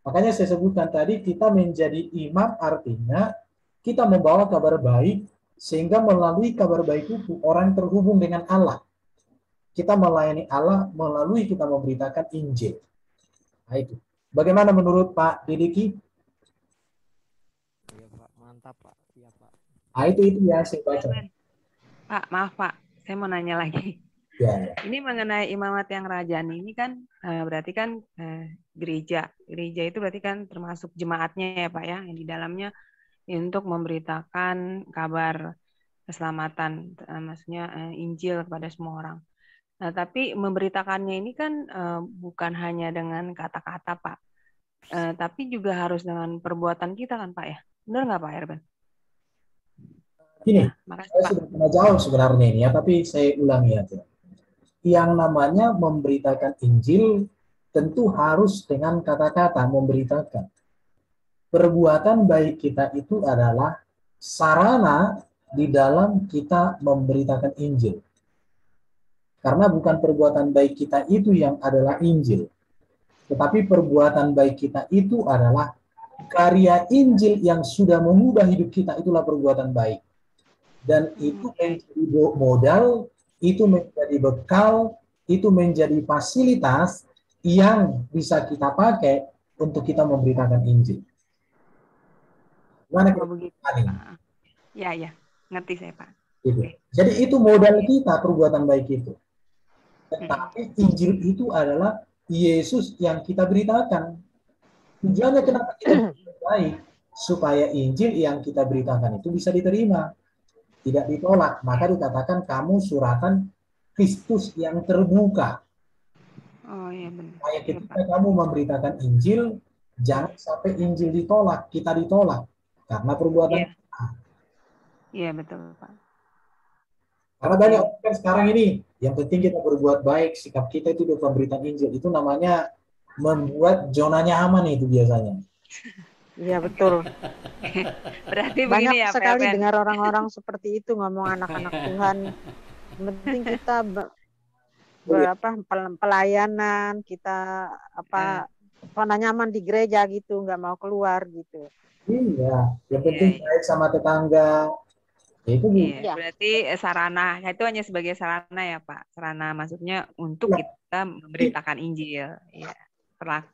Speaker 1: Makanya saya sebutkan tadi, kita menjadi imam artinya kita membawa kabar baik, sehingga melalui kabar baik itu orang terhubung dengan Allah. Kita melayani Allah melalui kita memberitakan Injil. Nah, itu. Bagaimana menurut Pak Didiki?
Speaker 4: Iya Pak, mantap Pak. Iya Pak.
Speaker 1: Nah, itu ya saya baca.
Speaker 3: Pak, maaf Pak, saya mau nanya lagi.
Speaker 1: Ya.
Speaker 3: Ini mengenai imamat yang rajani ini kan berarti kan gereja. Gereja itu berarti kan termasuk jemaatnya ya Pak ya, yang di dalamnya untuk memberitakan kabar keselamatan, maksudnya Injil kepada semua orang. Nah, tapi memberitakannya ini kan bukan hanya dengan kata-kata Pak, tapi juga harus dengan perbuatan kita kan Pak ya. Benar nggak Pak Erben?
Speaker 1: Gini,
Speaker 3: Ya, makasih
Speaker 1: saya
Speaker 3: Pak.
Speaker 1: sudah pernah jawab sebenarnya ini ya, tapi saya ulangi aja. Yang namanya memberitakan Injil tentu harus dengan kata-kata memberitakan. Perbuatan baik kita itu adalah sarana di dalam kita memberitakan Injil. Karena bukan perbuatan baik kita itu yang adalah Injil. Tetapi perbuatan baik kita itu adalah karya Injil yang sudah mengubah hidup kita, itulah perbuatan baik. Dan itu menjadi modal, itu menjadi bekal, itu menjadi fasilitas yang bisa kita pakai untuk kita memberitakan Injil. Gimana
Speaker 3: Oh, begitu. Ya, ya. Ngerti saya, Pak.
Speaker 1: Gitu.
Speaker 3: Oke.
Speaker 1: Jadi itu modal kita, perbuatan baik itu. Tetapi Injil itu adalah Yesus yang kita beritakan. Tujuannya kenapa kita baik? Supaya Injil yang kita beritakan itu bisa diterima, tidak ditolak. Maka dikatakan kamu suratan Kristus yang terbuka.
Speaker 3: Oh iya benar.
Speaker 1: Supaya ketika kamu memberitakan Injil, jangan sampai Injil ditolak, kita ditolak karena perbuatan kita.
Speaker 3: Iya betul Pak.
Speaker 1: Karena banyak orang kan sekarang ini, yang penting kita berbuat baik, sikap kita itu untuk pemberitaan Injil. Itu namanya membuat zona nyaman itu biasanya.
Speaker 5: Iya betul.
Speaker 3: Berarti
Speaker 5: banyak
Speaker 3: begini ya
Speaker 5: sekali
Speaker 3: Pak
Speaker 5: dengar orang-orang seperti itu ngomong anak-anak Tuhan. Yang penting kita pelayanan, kita zona nyaman di gereja gitu, nggak mau keluar gitu.
Speaker 1: Iya, yang penting baik sama tetangga. Itu
Speaker 3: iya, berarti sarana, itu hanya sebagai sarana ya Pak. Sarana maksudnya untuk kita memberitakan Injil. Iya.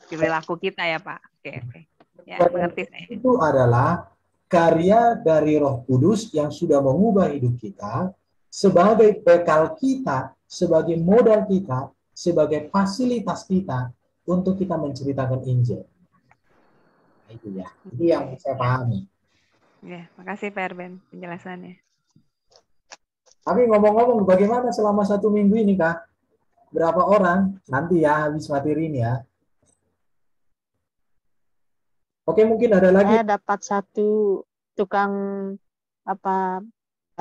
Speaker 3: Perilaku kita ya Pak. Oke. Ya, mengerti saya.
Speaker 1: Itu adalah karya dari Roh Kudus yang sudah mengubah hidup kita sebagai bekal kita, sebagai modal kita, sebagai fasilitas kita untuk kita menceritakan Injil. Nah, itu ya. Itu yang saya pahami.
Speaker 3: Ya, makasih Pak Erben penjelasannya.
Speaker 1: Tapi ngomong-ngomong, bagaimana selama 1 minggu ini, Kak? Berapa orang? Nanti ya, habis materi ini ya. Oke, mungkin ada lagi.
Speaker 5: Saya dapat 1 tukang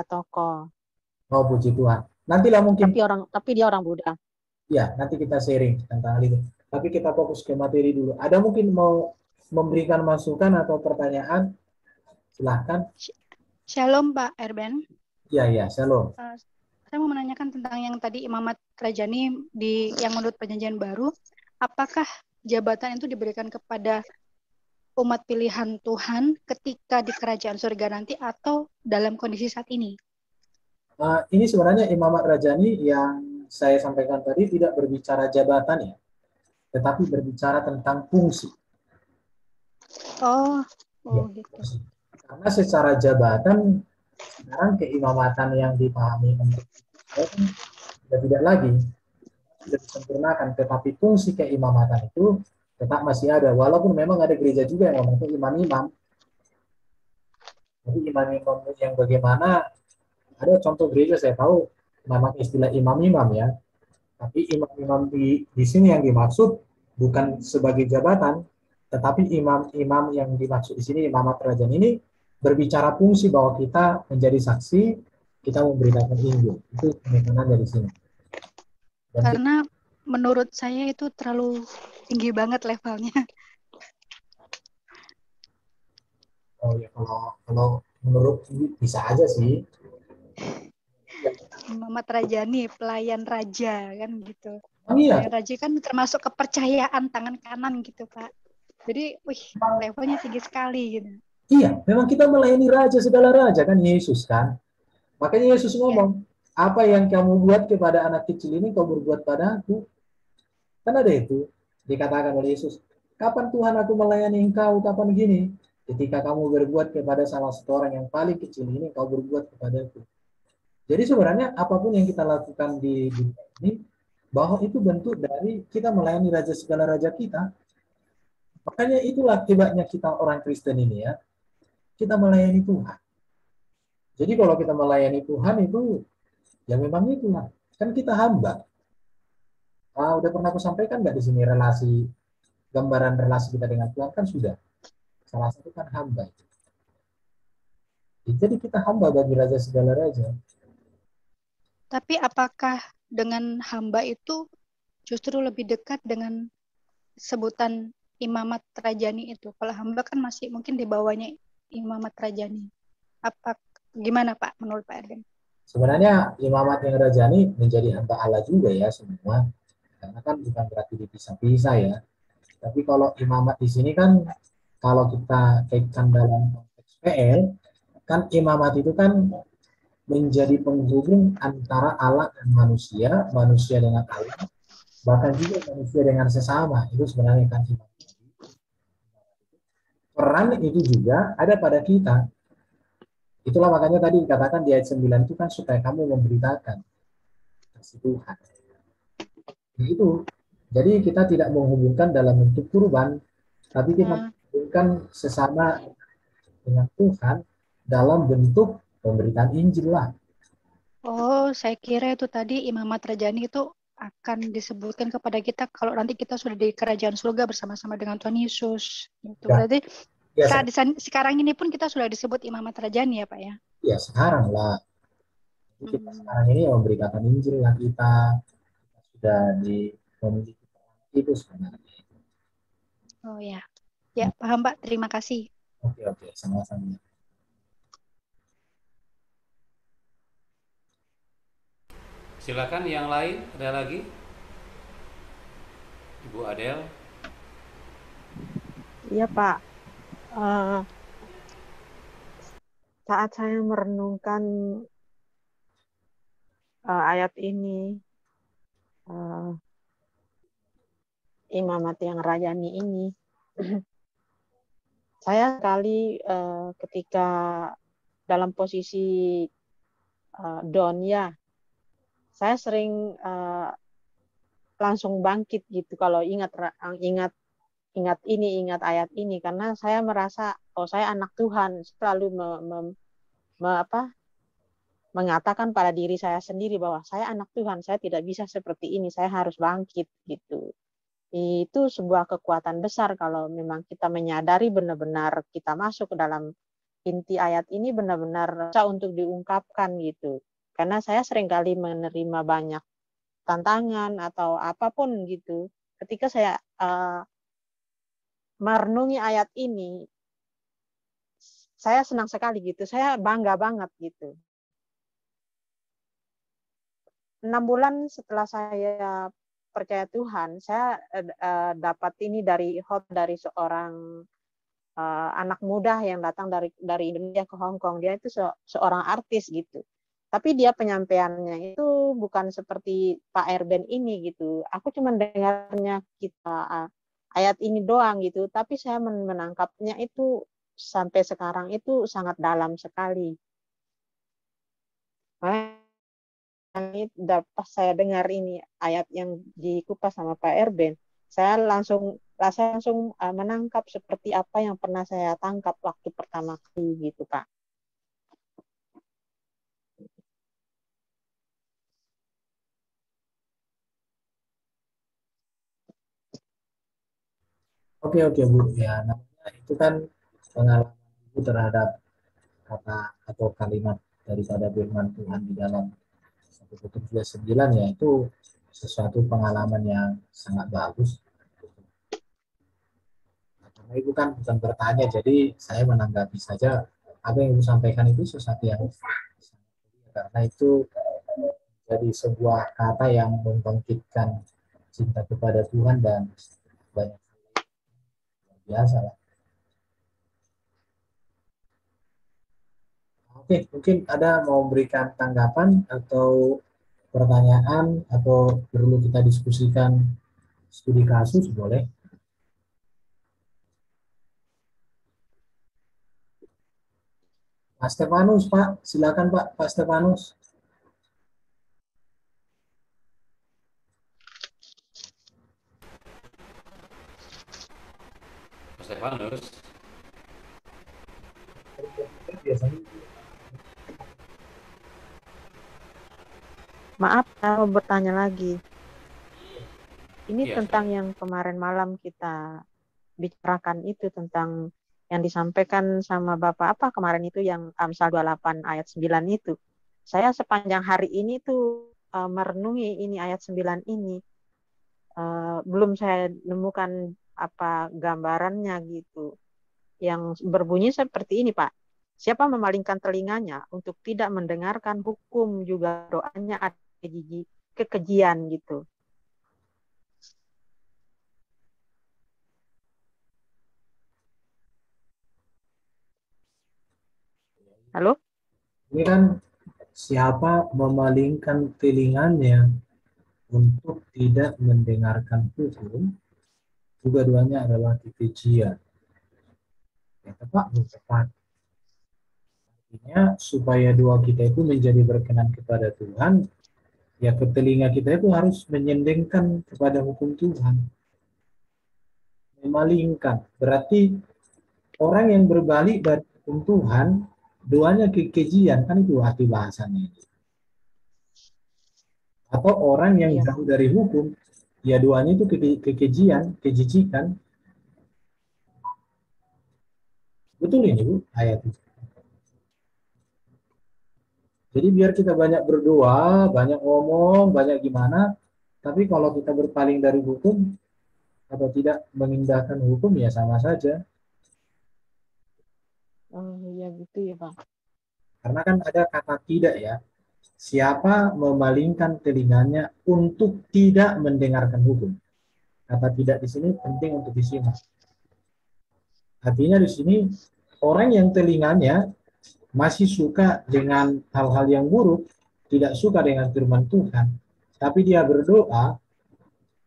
Speaker 5: toko.
Speaker 1: Oh, puji Tuhan. Nantilah mungkin.
Speaker 5: Tapi dia orang Buddha.
Speaker 1: Ya, nanti kita sharing tentang hal itu. Tapi kita fokus ke materi dulu. Ada mungkin mau memberikan masukan atau pertanyaan? Silahkan.
Speaker 6: Shalom Pak Erben.
Speaker 1: Ya, shalom.
Speaker 6: Saya mau menanyakan tentang yang tadi imamat rajani yang menurut perjanjian baru, apakah jabatan itu diberikan kepada umat pilihan Tuhan ketika di kerajaan surga nanti atau dalam kondisi saat ini?
Speaker 1: Ini sebenarnya imamat rajani yang saya sampaikan tadi tidak berbicara jabatan ya, tetapi berbicara tentang fungsi.
Speaker 6: Oh gitu.
Speaker 1: Karena secara jabatan sekarang keimamatan yang dipahami untuk tidak lagi sudah disempurnakan, tetapi fungsi keimamatan itu tetap masih ada, walaupun memang ada gereja juga yang ngomong imam-imam. Jadi imam-imam yang bagaimana, ada contoh gereja saya tahu nama istilah imam-imam ya, tapi imam-imam di sini yang dimaksud bukan sebagai jabatan, tetapi imam-imam yang dimaksud di sini imamat kerajaan ini berbicara fungsi bahwa kita menjadi saksi, kita memberitakan Injil. Itu penekanan dari sini. Dan
Speaker 6: karena menurut saya itu terlalu tinggi banget levelnya.
Speaker 1: Oh ya, kalau menurut bisa aja sih.
Speaker 6: Muhammad Rajani, pelayan raja kan gitu.
Speaker 1: Oh iya,
Speaker 6: Pelayan raja kan termasuk kepercayaan tangan kanan gitu Pak. Jadi, wih, levelnya tinggi sekali gitu.
Speaker 1: iya, memang kita melayani raja, segala raja kan Yesus kan. Makanya Yesus
Speaker 6: Ya,
Speaker 1: ngomong, apa yang kamu buat kepada anak kecil ini kau berbuat padaku. Kan ada itu dikatakan oleh Yesus, kapan Tuhan aku melayani engkau, kapan gini? Ketika kamu berbuat kepada salah satu orang yang paling kecil ini, kau berbuat kepadaku. Jadi sebenarnya apapun yang kita lakukan di dunia ini, bahwa itu bentuk dari kita melayani raja segala raja kita. Makanya itulah akibatnya kita orang Kristen ini ya, kita melayani Tuhan. Jadi kalau kita melayani Tuhan itu, ya memang itulah. Kan kita hamba. Udah pernah aku sampaikan nggak di sini gambaran relasi kita dengan Tuhan kan sudah. Salah satu kan hamba itu. Jadi kita hamba bagi raja segala raja.
Speaker 6: tapi apakah dengan hamba itu justru lebih dekat dengan sebutan imamat Rajani itu? Kalau hamba kan masih mungkin di bawahnya imamat Rajani. Apa gimana Pak menurut Pak Erwin?
Speaker 1: Sebenarnya imamat yang rajani menjadi hamba Allah juga ya semua. Karena kan bukan berarti dipisah-pisah ya. Tapi kalau imamat di sini kan kalau kita kaitkan dalam konteks PL, kan imamat itu kan menjadi penghubung antara Allah dan manusia, manusia dengan Allah, bahkan juga manusia dengan sesama. Itu sebenarnya kan imamat. Peran itu juga ada pada kita. Itulah makanya tadi dikatakan di ayat 9 itu kan supaya kamu memberitakan kasih Tuhan. Itu. Jadi kita tidak menghubungkan dalam bentuk kurban, tapi kita menghubungkan sesama dengan Tuhan dalam bentuk pemberitaan Injil lah.
Speaker 6: Oh, saya kira itu tadi imamat Rajani itu akan disebutkan kepada kita kalau nanti kita sudah di kerajaan surga bersama-sama dengan Tuhan Yesus. Itu
Speaker 1: Ya,
Speaker 6: berarti
Speaker 1: ya,
Speaker 6: sekarang ini pun kita sudah disebut imamat Rajani ya Pak ya?
Speaker 1: ya sekarang lah. Kita sekarang ini memberitakan Injil lah kita sudah memiliki itu sebenarnya.
Speaker 6: Oh ya, ya paham Pak. Terima kasih.
Speaker 1: Oke, sama-sama.
Speaker 2: Silakan yang lain, ada lagi? Ibu Adel.
Speaker 5: Iya Pak. Saat saya merenungkan ayat ini, imamat yang rajani ini, saya sekali ketika dalam posisi down ya, saya sering langsung bangkit gitu kalau ingat ayat ini, karena saya merasa saya anak Tuhan, selalu mengatakan pada diri saya sendiri bahwa saya anak Tuhan, saya tidak bisa seperti ini, saya harus bangkit gitu. Itu sebuah kekuatan besar kalau memang kita menyadari benar-benar kita masuk ke dalam inti ayat ini, benar-benar bisa untuk diungkapkan gitu. Karena saya seringkali menerima banyak tantangan atau apapun gitu. Ketika saya merenungi ayat ini, saya senang sekali gitu, saya bangga banget gitu. 6 bulan setelah saya percaya Tuhan, saya dapat ini dari seorang anak muda yang datang dari Indonesia ke Hong Kong. Dia itu seorang artis gitu. Tapi dia penyampaiannya itu bukan seperti Pak Erben ini gitu. Aku cuma dengarnya ayat ini doang gitu, tapi saya menangkapnya itu sampai sekarang itu sangat dalam sekali. Pas saya dengar ini ayat yang dikupas sama Pak Erben, saya langsung menangkap seperti apa yang pernah saya tangkap waktu pertama kali gitu Pak.
Speaker 1: Oke Bu, ya namanya itu kan pengalaman Ibu terhadap kata atau kalimat daripada firman Tuhan di dalam 1 Petrus 9 ya, itu sesuatu pengalaman yang sangat bagus. Karena Ibu kan bukan bertanya, jadi saya menanggapi saja apa yang Ibu sampaikan itu sesuatu yang karena itu jadi sebuah kata yang membangkitkan cinta kepada Tuhan dan banyak biasa lah. Oke, mungkin ada mau berikan tanggapan atau pertanyaan atau perlu kita diskusikan studi kasus, boleh. Pak Stefanus, Pak, silakan Pak Stefanus.
Speaker 2: Mas Stefanus.
Speaker 1: Biasanya
Speaker 5: Maaf, saya mau bertanya lagi. Ini
Speaker 2: Iya,
Speaker 5: tentang yang kemarin malam kita bicarakan itu, tentang yang disampaikan sama Bapak apa kemarin itu, yang Amsal 28 ayat 9 itu. Saya sepanjang hari ini tuh merenungi ini ayat 9 ini. Belum saya nemukan apa gambarannya gitu. Yang berbunyi seperti ini, Pak. Siapa memalingkan telinganya untuk tidak mendengarkan hukum, juga doanya ada kekejian gitu. Halo?
Speaker 1: ini kan siapa memalingkan telinganya untuk tidak mendengarkan hukum, juga duanya adalah kekejian. Ya, tepat, tepat. Artinya supaya doa kita itu menjadi berkenan kepada Tuhan, ya ke telinga kita itu harus menyendengkan kepada hukum Tuhan. Memalingkan. Berarti orang yang berbalik dari hukum Tuhan, doanya kekejian, kan itu arti bahasanya. Atau orang yang
Speaker 5: Iya.
Speaker 1: jauh dari hukum, ya doanya itu kekejian, kejijikan. Betul ini Bu, ayat itu. Jadi biar kita banyak berdoa, banyak ngomong, banyak gimana, tapi kalau kita berpaling dari hukum atau tidak mengindahkan hukum, ya sama saja.
Speaker 5: Oh iya gitu ya Pak.
Speaker 1: Karena kan ada kata tidak ya. Siapa memalingkan telinganya untuk tidak mendengarkan hukum. Kata tidak di sini penting untuk disimak. Artinya di sini orang yang telinganya masih suka dengan hal-hal yang buruk, tidak suka dengan firman Tuhan, tapi dia berdoa,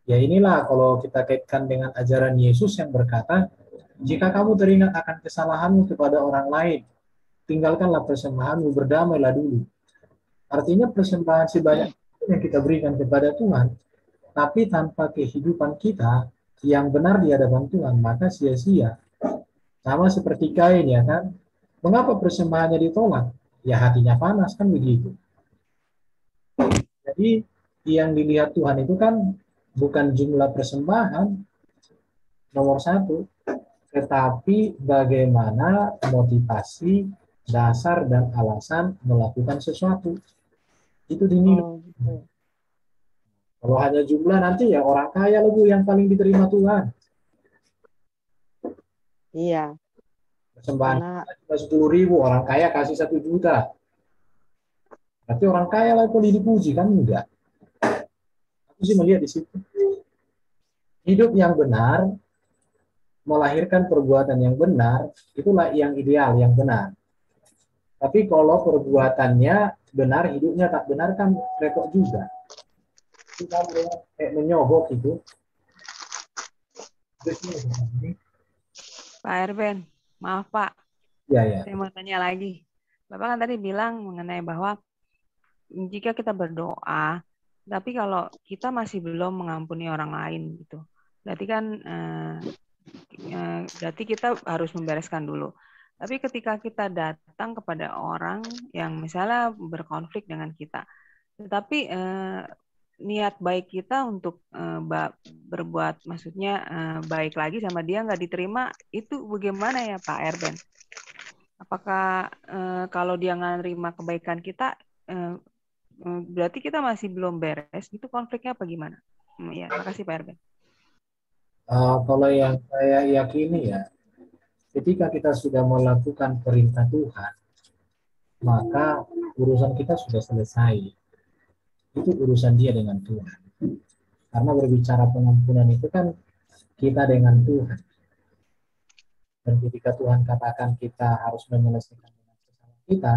Speaker 1: ya inilah kalau kita kaitkan dengan ajaran Yesus yang berkata, jika kamu teringat akan kesalahanmu kepada orang lain, tinggalkanlah persembahanmu, berdamailah dulu. Artinya persembahan sebanyak yang kita berikan kepada Tuhan, tapi tanpa kehidupan kita yang benar di hadapan Tuhan, maka sia-sia. Sama seperti Kain ya kan, mengapa persembahannya ditolak? Ya hatinya panas kan begitu. Jadi yang dilihat Tuhan itu kan bukan jumlah persembahan nomor satu, tetapi bagaimana motivasi, dasar dan alasan melakukan sesuatu. Itu dinilai.
Speaker 5: Oh gitu.
Speaker 1: Kalau hanya jumlah nanti ya orang kaya lebih yang paling diterima Tuhan.
Speaker 5: Iya.
Speaker 1: Persembahan
Speaker 5: Karena
Speaker 1: 10.000, orang kaya kasih 1 juta. Tapi orang kaya lah pun dipuji kan enggak. Aku sih melihat di situ. Hidup yang benar, melahirkan perbuatan yang benar, itulah yang ideal, yang benar. Tapi kalau perbuatannya benar, hidupnya tak benar kan repot juga. Kita kayak menyogok itu.
Speaker 3: Pak Erben, maaf Pak,
Speaker 1: Ya, ya.
Speaker 3: saya mau tanya lagi. Bapak kan tadi bilang mengenai bahwa jika kita berdoa, tapi kalau kita masih belum mengampuni orang lain gitu, berarti kan berarti kita harus membereskan dulu. Tapi ketika kita datang kepada orang yang misalnya berkonflik dengan kita, tetapi niat baik kita untuk berbuat, maksudnya baik lagi sama dia nggak diterima, itu bagaimana ya Pak Erben? Apakah kalau dia nggak nerima kebaikan kita, berarti kita masih belum beres, itu konfliknya apa gimana? Ya, makasih Pak Erben.
Speaker 1: Kalau yang saya yakini ya, ketika kita sudah melakukan perintah Tuhan, maka urusan kita sudah selesai. itu urusan dia dengan Tuhan. Karena berbicara pengampunan itu kan kita dengan Tuhan. Dan ketika Tuhan katakan kita harus menyelesaikan dengan sesama kita,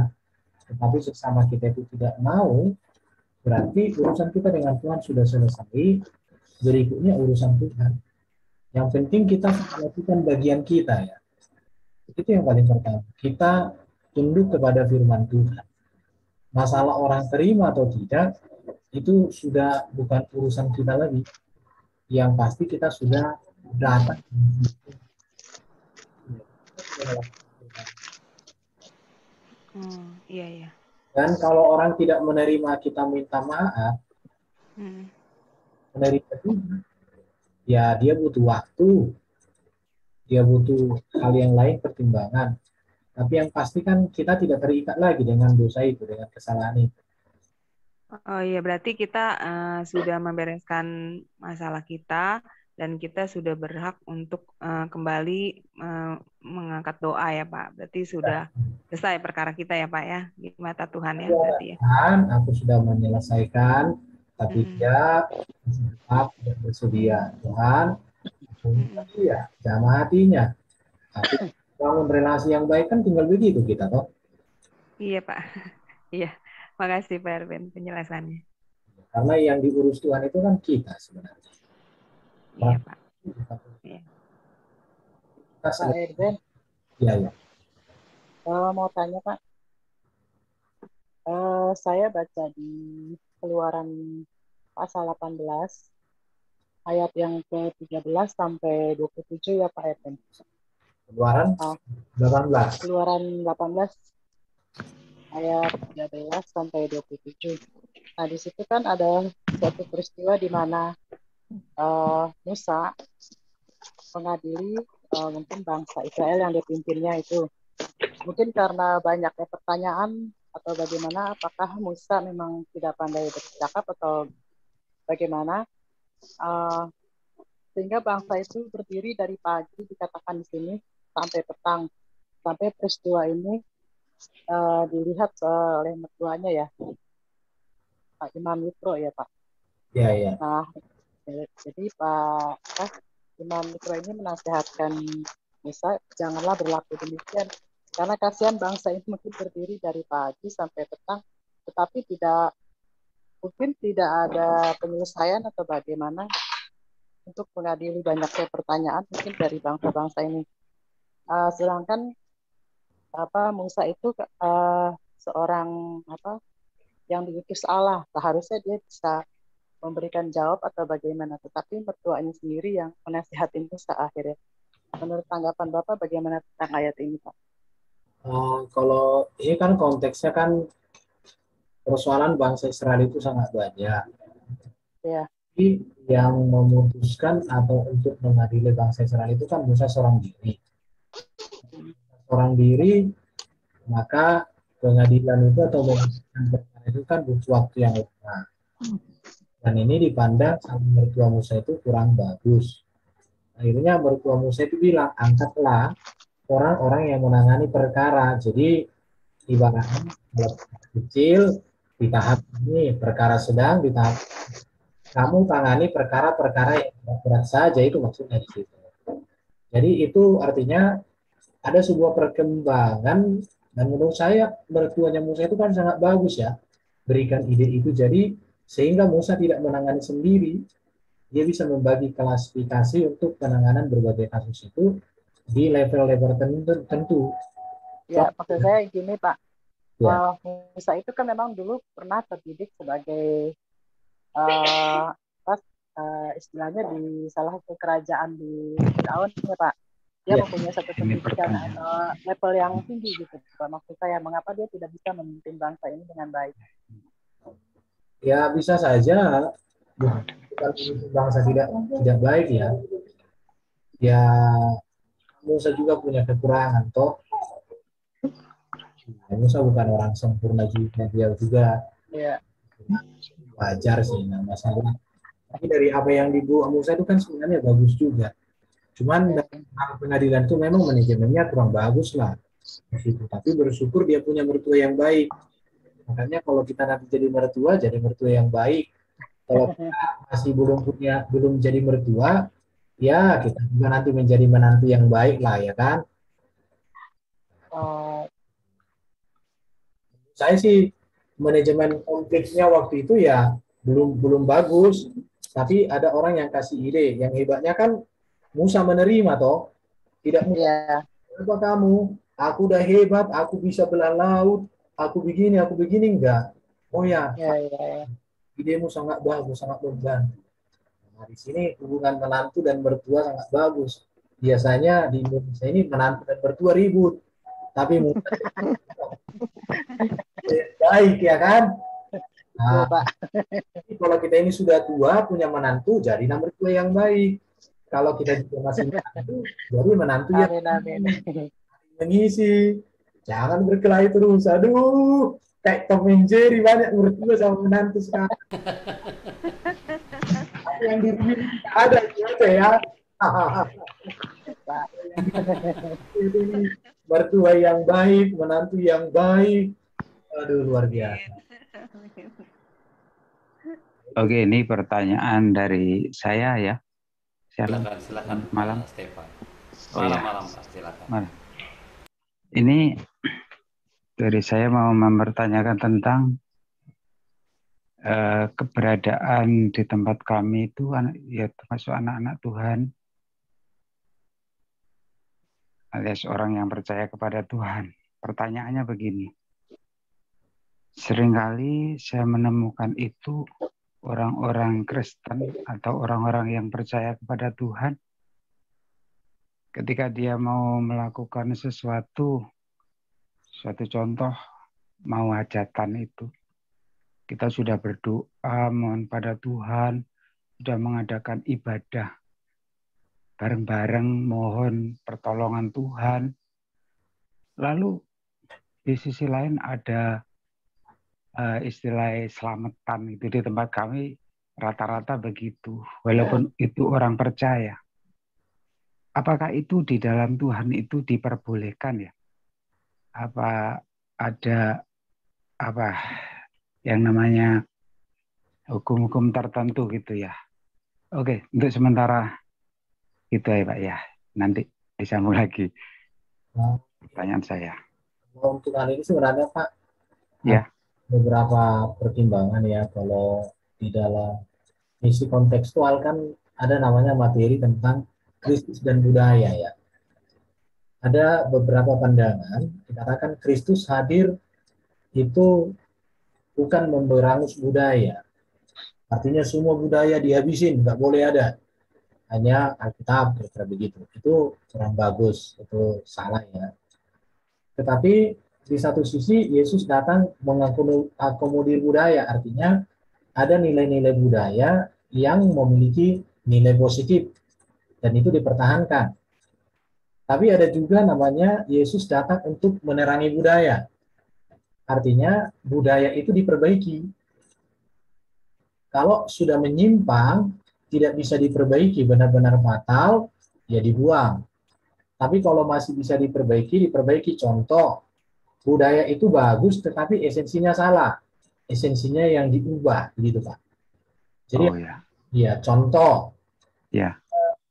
Speaker 1: tetapi sesama kita itu tidak mau, berarti urusan kita dengan Tuhan sudah selesai. Berikutnya urusan Tuhan. Yang penting kita melakukan bagian kita ya. Itu yang paling pertama. Kita tunduk kepada firman Tuhan. Masalah orang terima atau tidak, itu sudah bukan urusan kita lagi. Yang pasti kita sudah datang.
Speaker 3: Iya, iya.
Speaker 1: Dan kalau orang tidak menerima kita minta maaf, menerima Tuhan, ya dia butuh waktu, dia butuh hal yang lain pertimbangan. Tapi yang pasti kan kita tidak terikat lagi dengan dosa itu, dengan kesalahan itu.
Speaker 3: Oh iya, berarti kita sudah membereskan masalah kita dan kita sudah berhak untuk kembali mengangkat doa ya Pak. Berarti sudah selesai perkara kita ya Pak ya, di mata Tuhan ya berarti ya.
Speaker 1: Tuhan, aku sudah menyelesaikan, tapi dia tetap tidak bersedia. Tuhan, aku ya, sama hatinya. Tapi bangun relasi yang baik kan tinggal begitu kita toh.
Speaker 3: Iya Pak. Iya. Makasih Pak Erwin penjelasannya.
Speaker 1: Karena yang diurus Tuhan itu kan kita sebenarnya.
Speaker 3: Iya Pak. Iya.
Speaker 1: Pak
Speaker 7: Erwin.
Speaker 1: Iya ya.
Speaker 7: Mau tanya Pak. Saya baca di Keluaran pasal 18 ayat yang ke-13 sampai 27 ya Pak Erwin.
Speaker 1: Keluaran 18.
Speaker 7: Keluaran 18 ayat 13 sampai 27. Nah, di situ kan ada suatu peristiwa di mana Musa mengadili mungkin bangsa Israel yang dipimpinnya itu. Mungkin karena banyaknya pertanyaan atau bagaimana, apakah Musa memang tidak pandai bercakap atau bagaimana, sehingga bangsa itu berdiri dari pagi dikatakan di sini sampai petang, sampai peristiwa ini dilihat oleh mertuanya ya, Pak Imam Yitro ya Pak.
Speaker 1: Iya, iya.
Speaker 7: Nah, jadi Pak Imam Yitro ini menasihatkan Musa, janganlah berlaku demikian, karena kasihan bangsa ini mungkin berdiri dari pagi sampai petang, tetapi mungkin tidak ada penyelesaian atau bagaimana untuk mengadili banyaknya pertanyaan mungkin dari bangsa-bangsa ini. Sedangkan Musa itu seorang yang diutus Allah, seharusnya dia bisa memberikan jawab atau bagaimana, tetapi mertuanya sendiri yang menasihati Musa akhirnya. Menurut tanggapan Bapak bagaimana tentang ayat ini Pak?
Speaker 1: Kalau ini kan konteksnya kan persoalan bangsa Israel itu sangat banyak.
Speaker 7: Ya.
Speaker 1: Jadi yang memutuskan atau untuk mengadili bangsa Israel itu kan Musa seorang diri. Seorang diri, maka pengadilan itu atau memutuskan perkara itu kan butuh waktu yang lama. Dan ini dipandang sama mertua Musa itu kurang bagus. Akhirnya mertua Musa itu bilang, angkatlah orang-orang yang menangani perkara. Jadi ibaratnya kalau kecil di tahap ini, perkara sedang di tahap kamu tangani perkara-perkara yang berat saja, itu maksudnya di situ. Jadi itu artinya ada sebuah perkembangan, dan menurut saya mertuanya Musa itu kan sangat bagus ya, berikan ide itu, jadi sehingga Musa tidak menangani sendiri, dia bisa membagi klasifikasi untuk penanganan berbagai kasus itu di level-level tertentu.
Speaker 7: Ya, maksud saya gini Pak, ya. Musa itu kan memang dulu pernah terdidik sebagai istilahnya di salah satu kerajaan di Firaun ya Pak. Dia mempunyai satu pendidikan level yang tinggi gitu. Maksud saya, mengapa dia tidak bisa memimpin bangsa ini dengan baik?
Speaker 1: Ya bisa saja, bukan bangsa tidak baik ya. Ya Musa juga punya kekurangan toh. Ya, Musa bukan orang sempurna juga, dia juga.
Speaker 7: Ya.
Speaker 1: Wajar sih, nggak masalah. Tapi dari apa yang dibuat Musa itu kan sebenarnya bagus juga. Cuman dalam pengadilan itu memang manajemennya kurang bagus lah. Tapi bersyukur dia punya mertua yang baik. Makanya kalau kita nanti jadi mertua yang baik. Kalau kita masih belum jadi mertua, ya kita juga nanti menjadi menantu yang baik lah, ya kan?
Speaker 7: Oh,
Speaker 1: Saya sih manajemen konfliknya waktu itu ya belum bagus, tapi ada orang yang kasih ide. Yang hebatnya kan Musa menerima toh, tidak Musa,
Speaker 7: iya,
Speaker 1: apa kamu? Aku udah hebat, aku bisa belah laut, aku begini enggak. Oh ya,
Speaker 7: iya, iya, iya.
Speaker 1: idemu sangat bagus, sangat membantu. Nah, di sini hubungan menantu dan mertua sangat bagus. Biasanya di Indonesia ini menantu dan mertua ribut, tapi baik ya kan?
Speaker 7: Iya,
Speaker 1: Nah,
Speaker 7: Pak.
Speaker 1: kalau kita ini sudah tua, punya menantu, jadi mertua yang baik. Kalau kita juga masih menantu, jadi menantu yang
Speaker 7: Amin, amin.
Speaker 1: mengisi. Jangan berkelahi terus. Aduh, kayak Tom and Jerry banyak mertua sama menantu sekarang. Yang di TV ada itu aja ya.
Speaker 7: Pak.
Speaker 1: Ini mertua yang baik, menantu yang baik. Aduh, luar biasa.
Speaker 8: Oke, ini pertanyaan dari saya ya.
Speaker 2: Silakan
Speaker 8: Malam.
Speaker 2: Pak Stefan.
Speaker 8: Oh, ya.
Speaker 2: Malam Pak, silakan.
Speaker 8: Malam. Ini dari saya mau mempertanyakan tentang keberadaan di tempat kami itu ya termasuk anak-anak Tuhan alias orang yang percaya kepada Tuhan. Pertanyaannya begini. Seringkali saya menemukan itu orang-orang Kristen atau orang-orang yang percaya kepada Tuhan ketika dia mau melakukan suatu contoh mau hajatan itu. Kita sudah berdoa mohon pada Tuhan, sudah mengadakan ibadah bareng-bareng mohon pertolongan Tuhan. Lalu di sisi lain ada istilah selamatan itu di tempat kami rata-rata begitu. Walaupun itu orang percaya. Apakah itu di dalam Tuhan itu diperbolehkan ya? Apa ada apa yang namanya hukum-hukum tertentu gitu ya? Oke, untuk sementara itu ya Pak ya. Nanti disambung lagi pertanyaan saya.
Speaker 1: Untuk hal ini sebenarnya Pak,
Speaker 8: Ya.
Speaker 1: beberapa pertimbangan ya. Kalau di dalam misi kontekstual kan ada namanya materi tentang Kristus dan budaya ya. Ada beberapa pandangan dikatakan Kristus hadir itu bukan memberangus budaya. Artinya semua budaya dihabisin, nggak boleh ada. Hanya Alkitab, kira-kira begitu. Itu kurang bagus, itu salah ya. Tetapi di satu sisi Yesus datang mengakomodir budaya, artinya ada nilai-nilai budaya yang memiliki nilai positif dan itu dipertahankan. Tapi ada juga namanya Yesus datang untuk menerangi budaya. Artinya budaya itu diperbaiki. Kalau sudah menyimpang, tidak bisa diperbaiki, benar-benar fatal, ya dibuang. Tapi kalau masih bisa diperbaiki. Contoh, budaya itu bagus, tetapi esensinya salah. Esensinya yang diubah, gitu Pak. Jadi, ya contoh,
Speaker 8: ya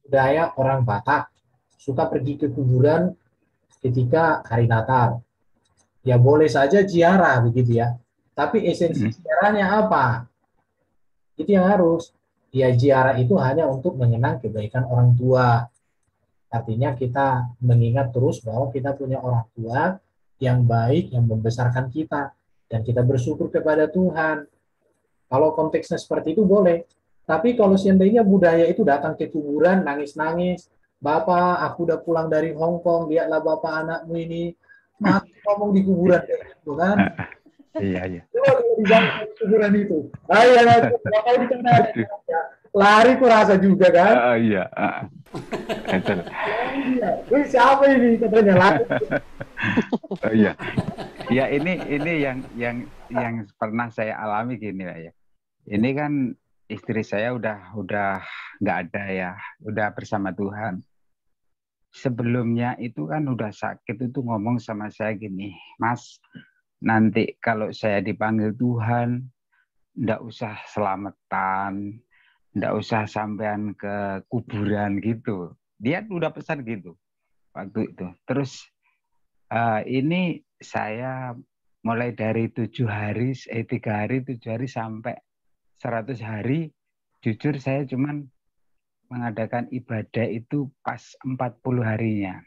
Speaker 1: budaya orang Batak suka pergi ke kuburan ketika hari Natal. Ya boleh saja ziarah begitu ya. Tapi esensi ziarahnya apa? Itu yang harus. Ya ziarah itu hanya untuk mengenang kebaikan orang tua. Artinya kita mengingat terus bahwa kita punya orang tua yang baik, yang membesarkan kita. Dan kita bersyukur kepada Tuhan. Kalau konteksnya seperti itu boleh. Tapi kalau seandainya budaya itu datang ke kuburan, nangis-nangis, Bapak, aku udah pulang dari Hong Kong, lihatlah Bapak anakmu ini, mati ngomong di kuburan, gitu kan?
Speaker 8: Iya.
Speaker 1: Coba kalau di kuburan itu, ayo, Bapak di sana, lari ku rasa juga kan?
Speaker 8: Iya. Betul.
Speaker 1: Siapa ini katanya lari?
Speaker 8: Iya. Ya ini yang pernah saya alami gini lah ya. Ini kan istri saya udah nggak ada ya, udah bersama Tuhan. Sebelumnya itu kan udah sakit itu ngomong sama saya gini, Mas, nanti kalau saya dipanggil Tuhan, ndak usah selamatan, ndak usah sampean ke kuburan gitu. Dia udah pesan gitu waktu itu. Terus ini saya mulai dari 3 hari 7 hari sampai 100 hari, jujur saya cuman mengadakan ibadah itu pas 40 harinya.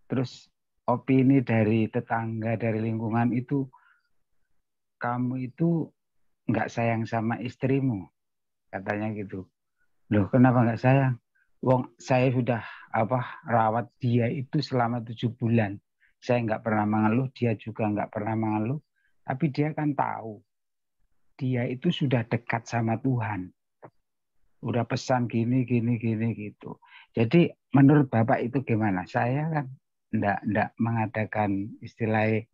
Speaker 8: Terus opini dari tetangga, dari lingkungan itu, kamu itu nggak sayang sama istrimu, katanya gitu. Loh, kenapa nggak sayang? Wong saya sudah rawat dia itu selama 7 bulan. Saya nggak pernah mengeluh, dia juga nggak pernah mengeluh. Tapi dia kan tahu, dia itu sudah dekat sama Tuhan. Udah pesan gini gitu. Jadi menurut Bapak itu gimana? Saya kan ndak mengadakan istilah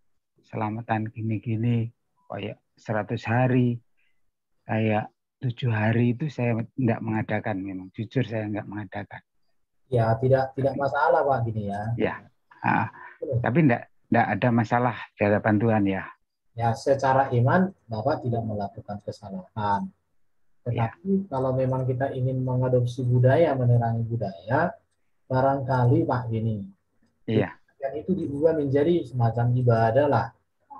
Speaker 8: selamatan gini, kayak 100 hari, kayak 7 hari itu saya ndak mengadakan memang. Jujur saya nggak mengadakan.
Speaker 1: Ya, tidak masalah Pak gini ya.
Speaker 8: Ya, tapi ndak ada masalah di hadapan Tuhan ya.
Speaker 1: Ya, secara iman Bapak tidak melakukan kesalahan. Tetapi kalau memang kita ingin mengadopsi budaya, menerangi budaya, barangkali Pak gini.
Speaker 8: Iya.
Speaker 1: Dan itu diubah menjadi semacam ibadah lah.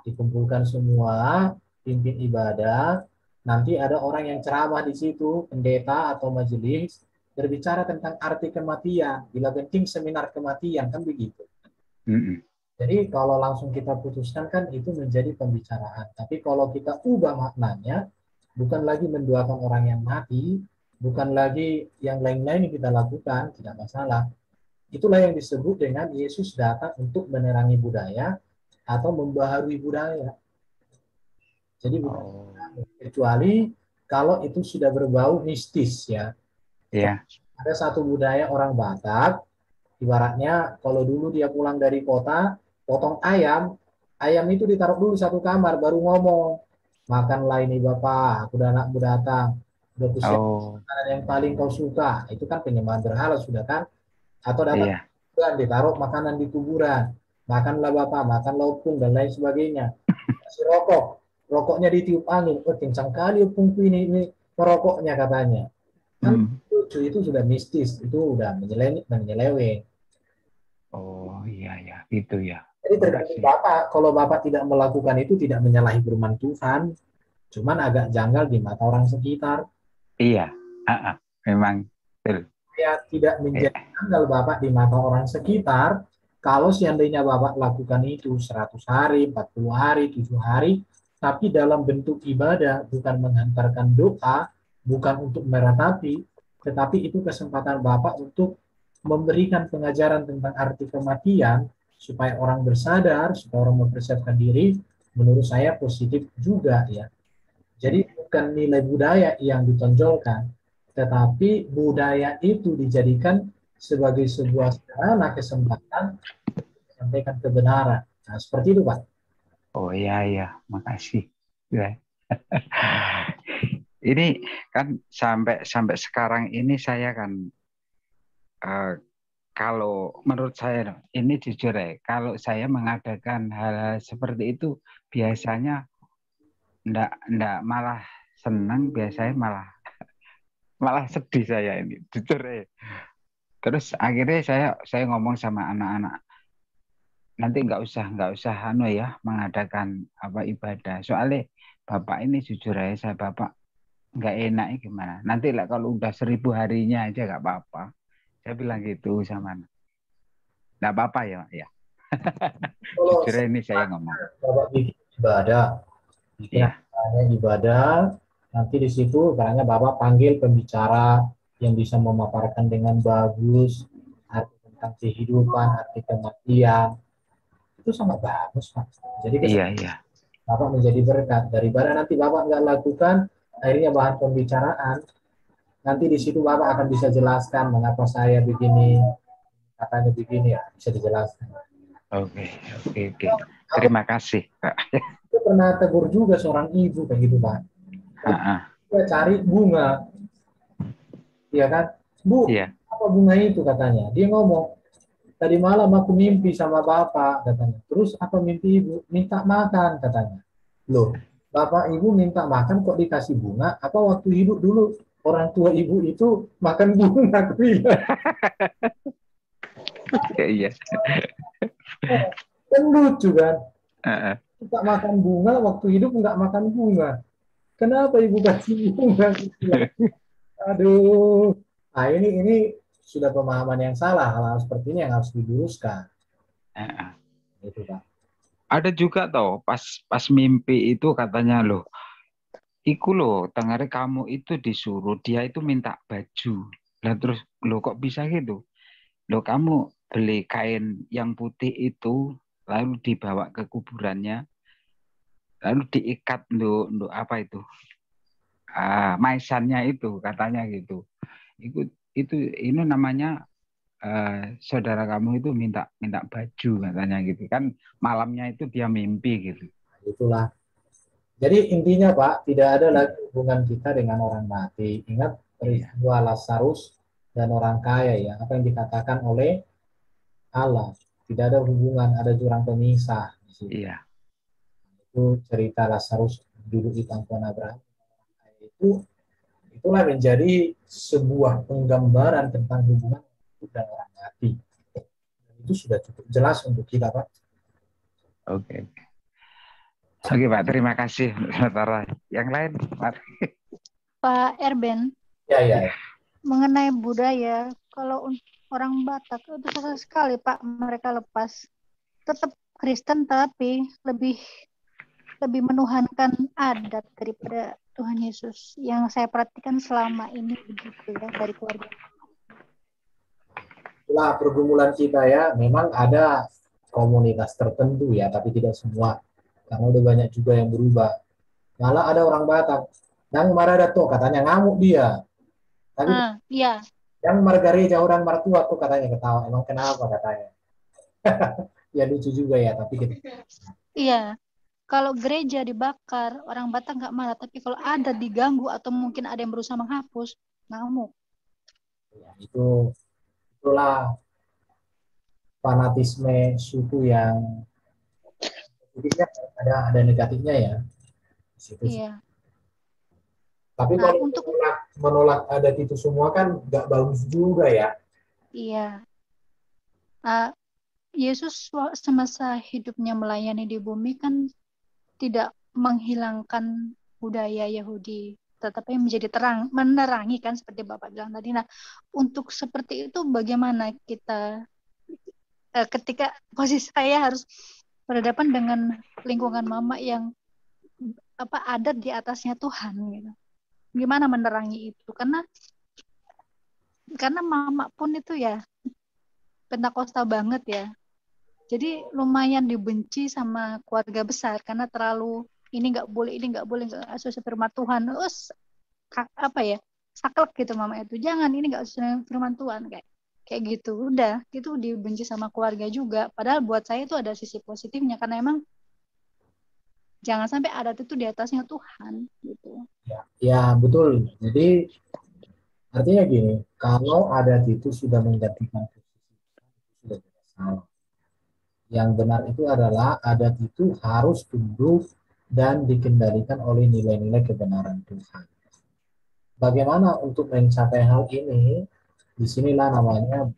Speaker 1: Dikumpulkan semua, pimpin ibadah, nanti ada orang yang ceramah di situ, pendeta atau majelis, berbicara tentang arti kematian, bila penting seminar kematian, kan begitu. Jadi kalau langsung kita putuskan kan itu menjadi pembicaraan. Tapi kalau kita ubah maknanya, bukan lagi mendoakan orang yang mati, bukan lagi yang lain-lain yang kita lakukan, tidak masalah. Itulah yang disebut dengan Yesus datang untuk menerangi budaya atau membaharui budaya. Jadi kecuali kalau itu sudah berbau mistis ya.
Speaker 8: Iya.
Speaker 1: Ada satu budaya orang Batak, ibaratnya kalau dulu dia pulang dari kota, potong ayam itu ditaruh dulu satu kamar baru ngomong. Makanlah ini Bapak, udah anakmu datang. Udah kusiap makanan yang paling kau suka. Itu kan penyembahan berhala sudah kan? Atau datang kuburan, ditaruh makanan di kuburan. Makanlah Bapak, makanlah opung dan lain sebagainya. Kasih rokoknya ditiup angin. Oh, kencang kali opungku ini merokoknya katanya. Kan lucu, itu sudah mistis, itu udah menyeleweng.
Speaker 8: Oh iya gitu ya.
Speaker 1: Jadi tergantung Bapak, kalau Bapak tidak melakukan itu tidak menyalahi firman Tuhan, cuman agak janggal di mata orang sekitar.
Speaker 8: Iya, memang betul.
Speaker 1: Ya, tidak menjadi janggal Bapak di mata orang sekitar, kalau seandainya Bapak lakukan itu 100 hari, 40 hari, 7 hari, tapi dalam bentuk ibadah, bukan menghantarkan doa, bukan untuk meratapi, tetapi itu kesempatan Bapak untuk memberikan pengajaran tentang arti kematian, supaya orang bersadar, supaya orang mempersiapkan diri, menurut saya positif juga ya. Jadi bukan nilai budaya yang ditonjolkan, tetapi budaya itu dijadikan sebagai sebuah sarana kesempatan menyampaikan kebenaran. Nah, seperti itu Pak.
Speaker 8: Oh iya, makasih. Ya. Ini kan sampai sekarang ini saya kan kalau menurut saya ini jujur ya, kalau saya mengadakan hal seperti itu biasanya ndak malah senang, biasanya malah sedih saya ini jujur ya. Terus akhirnya saya ngomong sama anak-anak, nanti nggak usah mengadakan ibadah, soalnya Bapak ini jujur ya, saya Bapak nggak enaknya gimana, nanti lah kalau udah 1000 harinya aja nggak apa-apa. Saya bilang gitu sama anak. Nggak apa-apa ya. Jujur ini saya ngomong.
Speaker 1: Bapak bikin ibadah, ibadah, nanti di situ karena Bapak panggil pembicara yang bisa memaparkan dengan bagus arti tentang kehidupan, arti kematian, itu sangat bagus Pak. Jadi
Speaker 8: iya.
Speaker 1: Bapak menjadi berkat, daripada nanti Bapak nggak lakukan, akhirnya bahan pembicaraan. Nanti di situ Bapak akan bisa jelaskan mengapa saya begini, katanya begini ya, bisa dijelaskan.
Speaker 8: Oke. Terima kasih, Pak.
Speaker 1: Itu pernah tegur juga seorang ibu kayak gitu, Pak. Dia cari bunga, ya kan? Bu, apa bunga itu katanya? Dia ngomong, tadi malam aku mimpi sama bapak katanya. Terus apa mimpi ibu? Minta makan katanya. Loh, bapak ibu minta makan kok dikasih bunga? Apa waktu hidup dulu orang tua ibu itu makan bunga? Aku bilang.
Speaker 8: Iya.
Speaker 1: Kan lucu kan?
Speaker 8: Heeh.
Speaker 1: Minta makan bunga waktu hidup nggak makan bunga. Kenapa ibu kasih bunga? Aku bilang. Aduh, nah ini sudah pemahaman yang salah. Hal seperti ini yang harus diluruskan.
Speaker 8: Heeh.
Speaker 1: Itu Pak.
Speaker 8: Ada juga toh pas mimpi itu katanya loh, iku loh, tengare kamu itu disuruh dia itu minta baju. Lah terus loh kok bisa gitu? Loh kamu beli kain yang putih itu lalu dibawa ke kuburannya, lalu diikat untuk apa itu? Maisannya itu katanya gitu. Itu ini namanya saudara kamu itu minta baju katanya gitu kan, malamnya itu dia mimpi gitu.
Speaker 1: Itulah. Jadi intinya Pak, tidak ada lagi hubungan kita dengan orang mati. Ingat peristiwa Lazarus dan orang kaya ya, apa yang dikatakan oleh Allah. Tidak ada hubungan, ada jurang pemisah di situ.
Speaker 8: Iya.
Speaker 1: Itu cerita Lazarus duduk di pangkuan Abraham. Itulah menjadi sebuah penggambaran tentang hubungan hidup dan orang mati. Itu sudah cukup jelas untuk kita Pak.
Speaker 8: Oke. Oke Pak, terima kasih sementara. Yang lain, Pak.
Speaker 6: Pak Erben,
Speaker 1: Ya.
Speaker 6: mengenai budaya, kalau orang Batak itu susah sekali Pak mereka lepas. Tetap Kristen tapi lebih menuhankan adat daripada Tuhan Yesus. Yang saya perhatikan selama ini begitu ya dari keluarga.
Speaker 1: Itulah pergumulan kita ya. Memang ada komunitas tertentu ya, tapi tidak semua. Karena udah banyak juga yang berubah. Malah ada orang Batak, yang marah tuh katanya ngamuk dia. Tapi
Speaker 6: Iya.
Speaker 1: yang margareja orang mertua tuh katanya ketawa. Emang kenapa katanya? Ya lucu juga ya, tapi kita.
Speaker 6: Iya. Kalau gereja dibakar, orang Batak nggak marah. Tapi kalau ada diganggu atau mungkin ada yang berusaha menghapus, ngamuk.
Speaker 1: Ya, itulah fanatisme suku yang positifnya ada negatifnya ya.
Speaker 6: Iya.
Speaker 1: Tapi kalau untuk menolak adat itu semua kan nggak bagus juga ya.
Speaker 6: Iya. Yesus semasa hidupnya melayani di bumi kan tidak menghilangkan budaya Yahudi, tetapi menjadi menerangi kan seperti Bapak bilang tadi. Nah, untuk seperti itu bagaimana kita ketika posisi saya harus berhadapan dengan lingkungan mama yang adat di atasnya Tuhan gitu. Gimana menerangi itu? Karena mama pun itu ya Pentakosta banget ya. Jadi lumayan dibenci sama keluarga besar karena terlalu ini nggak boleh sesuai firman Tuhan. Terus saklek gitu mama itu. Jangan, ini nggak sesuai firman Tuhan kayak gitu. Udah, itu dibenci sama keluarga juga. Padahal buat saya itu ada sisi positifnya karena emang jangan sampai adat itu di atasnya Tuhan gitu.
Speaker 1: Ya betul. Jadi artinya gini, kalau adat itu sudah menggantikan posisi sudah tidak salah. Yang benar itu adalah adat itu harus tunduk dan dikendalikan oleh nilai-nilai kebenaran Tuhan. Bagaimana untuk mencapai hal ini? Disinilah namanya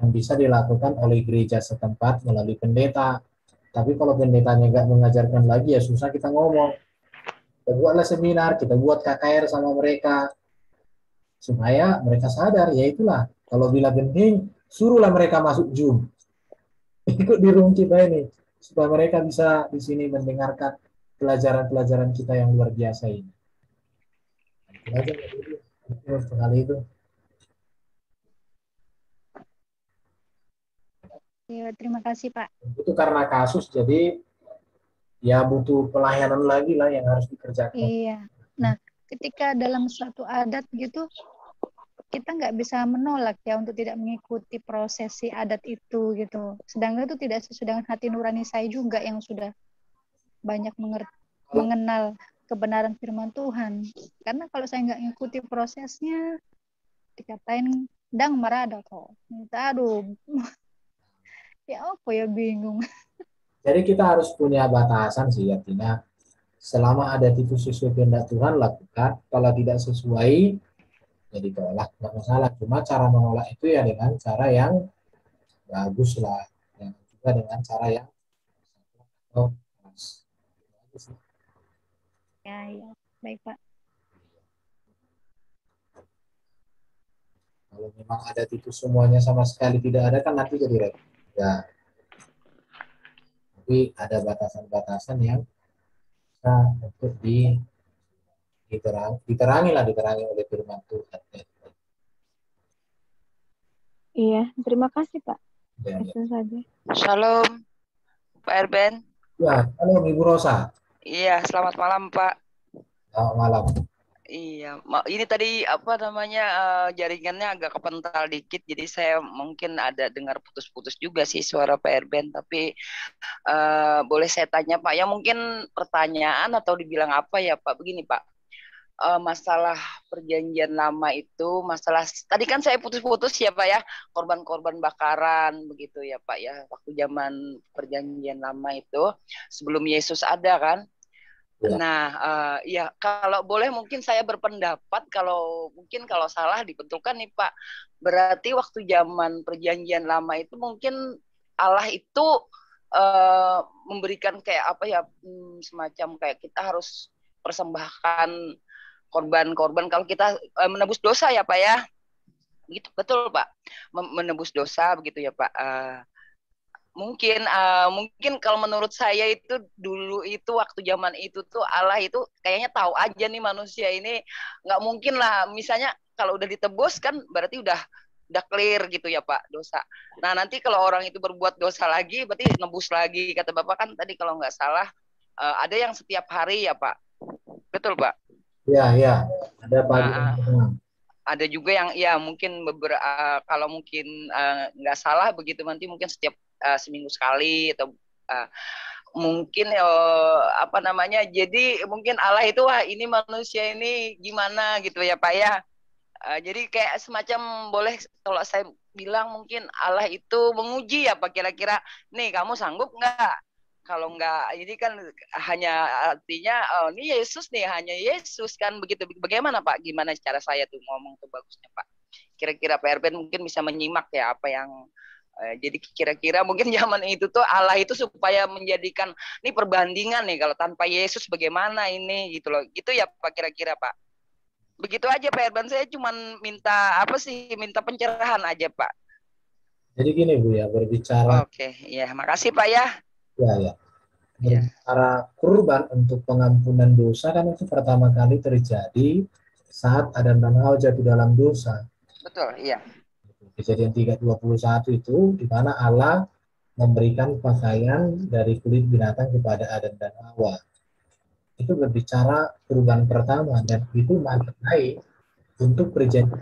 Speaker 1: yang bisa dilakukan oleh gereja setempat melalui pendeta. Tapi kalau pendetanya nggak mengajarkan lagi ya susah kita ngomong. Kita buatlah seminar, kita buat KKR sama mereka supaya mereka sadar. Ya itulah, kalau bila genting suruhlah mereka masuk Zoom, ikut di room kita ini, supaya mereka bisa di sini mendengarkan pelajaran-pelajaran kita yang luar biasa ini. Itu aja sekali itu.
Speaker 6: Ya, terima kasih Pak.
Speaker 1: Itu karena kasus, jadi ya butuh pelayanan lagi lah yang harus dikerjakan.
Speaker 6: Iya. Nah, ketika dalam suatu adat gitu, kita nggak bisa menolak ya untuk tidak mengikuti prosesi adat itu gitu. Sedangkan itu tidak sesuai dengan hati nurani saya juga yang sudah banyak mengenal kebenaran firman Tuhan. Karena kalau saya nggak mengikuti prosesnya, dikatain dang marada kok. Aduh, ya apa ya bingung.
Speaker 1: Jadi kita harus punya batasan sih, artinya selama ada tikus sesuai kehendak Tuhan lakukan, kalau tidak sesuai ya ditolak, nggak masalah. Cuma cara menolak itu ya dengan cara yang bagus lah, yang juga dengan cara yang oh,
Speaker 6: Ya, baik Pak.
Speaker 1: kalau memang ada tikus semuanya sama sekali tidak ada kan nanti jadi repot. Ya, tapi ada batasan-batasan yang bisa untuk diterangi oleh firman Tuhan.
Speaker 3: Iya, terima kasih Pak.
Speaker 1: Ya, ya.
Speaker 3: Itu saja.
Speaker 9: Shalom, Pak Erben.
Speaker 1: Ya, halo Ibu Rosa.
Speaker 9: Iya, selamat malam, Pak.
Speaker 1: Selamat malam.
Speaker 9: Iya, ini tadi apa namanya jaringannya agak kepental dikit, jadi saya mungkin ada dengar putus-putus juga sih suara Pak Erben. Tapi boleh saya tanya Pak? Ya mungkin pertanyaan atau dibilang apa ya Pak? Begini Pak. Masalah perjanjian lama itu, masalah tadi kan saya putus-putus ya Pak ya, korban-korban bakaran begitu ya Pak ya, waktu zaman perjanjian lama itu sebelum Yesus ada kan.
Speaker 1: Ya.
Speaker 9: Nah ya kalau boleh mungkin saya berpendapat, kalau mungkin kalau salah dibetulkan nih Pak, berarti waktu zaman perjanjian lama itu mungkin Allah itu memberikan kayak apa ya, semacam kayak kita harus persembahkan korban-korban kalau kita menebus dosa ya Pak ya, gitu betul Pak, menebus dosa begitu ya Pak. Mungkin kalau menurut saya itu dulu itu waktu zaman itu tuh Allah itu kayaknya tahu aja nih manusia ini nggak mungkin lah, misalnya kalau udah ditebus kan berarti udah clear gitu ya Pak dosa. Nah nanti kalau orang itu berbuat dosa lagi berarti nebus lagi, kata Bapak kan tadi kalau nggak salah ada yang setiap hari ya Pak, betul Pak?
Speaker 1: Ya, ya, ada pagi.
Speaker 9: Ada juga yang ya mungkin beberapa kalau mungkin nggak salah begitu nanti mungkin setiap seminggu sekali atau mungkin apa namanya, jadi mungkin Allah itu wah ini manusia ini gimana gitu ya Pak ya. Jadi kayak semacam boleh kalau saya bilang mungkin Allah itu menguji ya Pak, kira-kira nih kamu sanggup nggak? Kalau enggak, ini kan hanya artinya ini Yesus nih, hanya Yesus kan begitu. Bagaimana Pak? Gimana cara saya tuh ngomong tuh bagusnya Pak? Kira-kira Pak Erben mungkin bisa menyimak ya apa yang jadi kira-kira mungkin zaman itu tuh Allah itu supaya menjadikan ini perbandingan nih, kalau tanpa Yesus bagaimana ini gitu loh. Gitu ya Pak kira-kira Pak. Begitu aja Pak Erben, saya cuman minta apa sih? Minta pencerahan aja Pak.
Speaker 1: Jadi gini Bu ya, berbicara.
Speaker 9: Oke, ya makasih Pak ya.
Speaker 1: Ya. Berbicara kurban untuk pengampunan dosa kan itu pertama kali terjadi saat Adam dan Hawa jatuh dalam dosa.
Speaker 9: Betul, iya.
Speaker 1: Kejadian 3:21 itu di mana Allah memberikan pakaian dari kulit binatang kepada Adam dan Hawa. Itu berbicara kurban pertama dan itu maknai untuk perjanjian.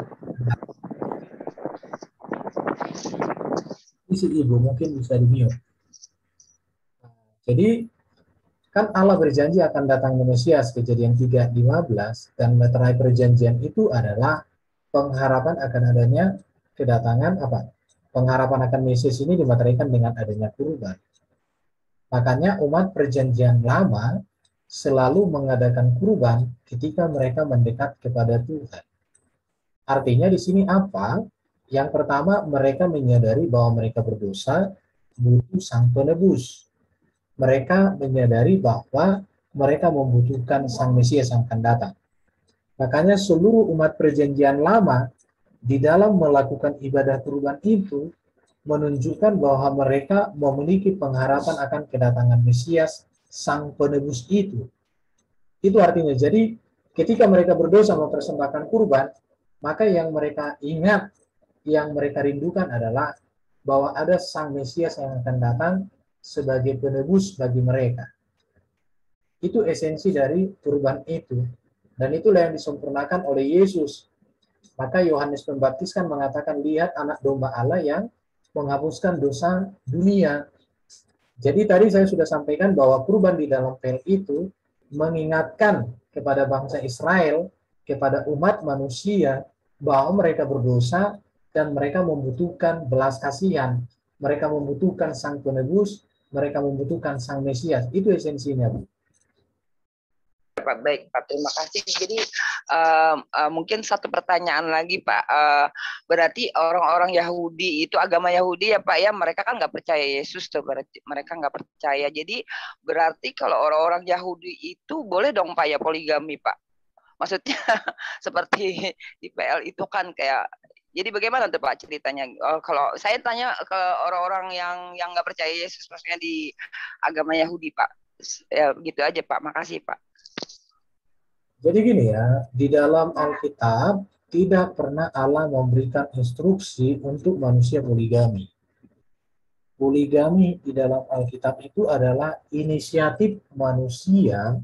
Speaker 1: Isi Ibu mungkin bisa di-mute. Jadi kan Allah berjanji akan datang Mesias, Kejadian 3:15, dan meterai perjanjian itu adalah pengharapan akan adanya kedatangan apa? Pengharapan akan Mesias ini dimateraikan dengan adanya kurban. Makanya umat perjanjian lama selalu mengadakan kurban ketika mereka mendekat kepada Tuhan. Artinya di sini apa? Yang pertama, mereka menyadari bahwa mereka berdosa, butuh sang penebus. Mereka menyadari bahwa mereka membutuhkan sang Mesias yang akan datang. Makanya seluruh umat perjanjian lama di dalam melakukan ibadah kurban itu menunjukkan bahwa mereka memiliki pengharapan akan kedatangan Mesias, sang penebus itu. Itu artinya, jadi ketika mereka berdosa mempersembahkan kurban, maka yang mereka ingat, yang mereka rindukan adalah bahwa ada sang Mesias yang akan datang sebagai penebus bagi mereka. Itu esensi dari kurban itu. Dan itulah yang disempurnakan oleh Yesus. Maka Yohanes Pembaptis kan mengatakan, lihat anak domba Allah yang menghapuskan dosa dunia. Jadi tadi saya sudah sampaikan bahwa kurban di dalam pel itu mengingatkan kepada bangsa Israel, kepada umat manusia, bahwa mereka berdosa dan mereka membutuhkan belas kasihan, mereka membutuhkan sang penebus, mereka membutuhkan sang Mesias. Itu esensinya, Bu.
Speaker 9: Pak, baik Pak, terima kasih. Jadi mungkin satu pertanyaan lagi Pak, berarti orang-orang Yahudi itu agama Yahudi ya Pak ya, mereka kan nggak percaya Yesus tuh, berarti mereka nggak percaya. Jadi berarti kalau orang-orang Yahudi itu boleh dong Pak ya poligami Pak? Maksudnya seperti di PL itu kan kayak, jadi bagaimana tuh Pak ceritanya? Kalau saya tanya ke orang-orang yang nggak percaya Yesus, maksudnya di agama Yahudi Pak, ya gitu aja Pak. Makasih Pak.
Speaker 1: Jadi gini ya, di dalam Alkitab tidak pernah Allah memberikan instruksi untuk manusia poligami. Poligami di dalam Alkitab itu adalah inisiatif manusia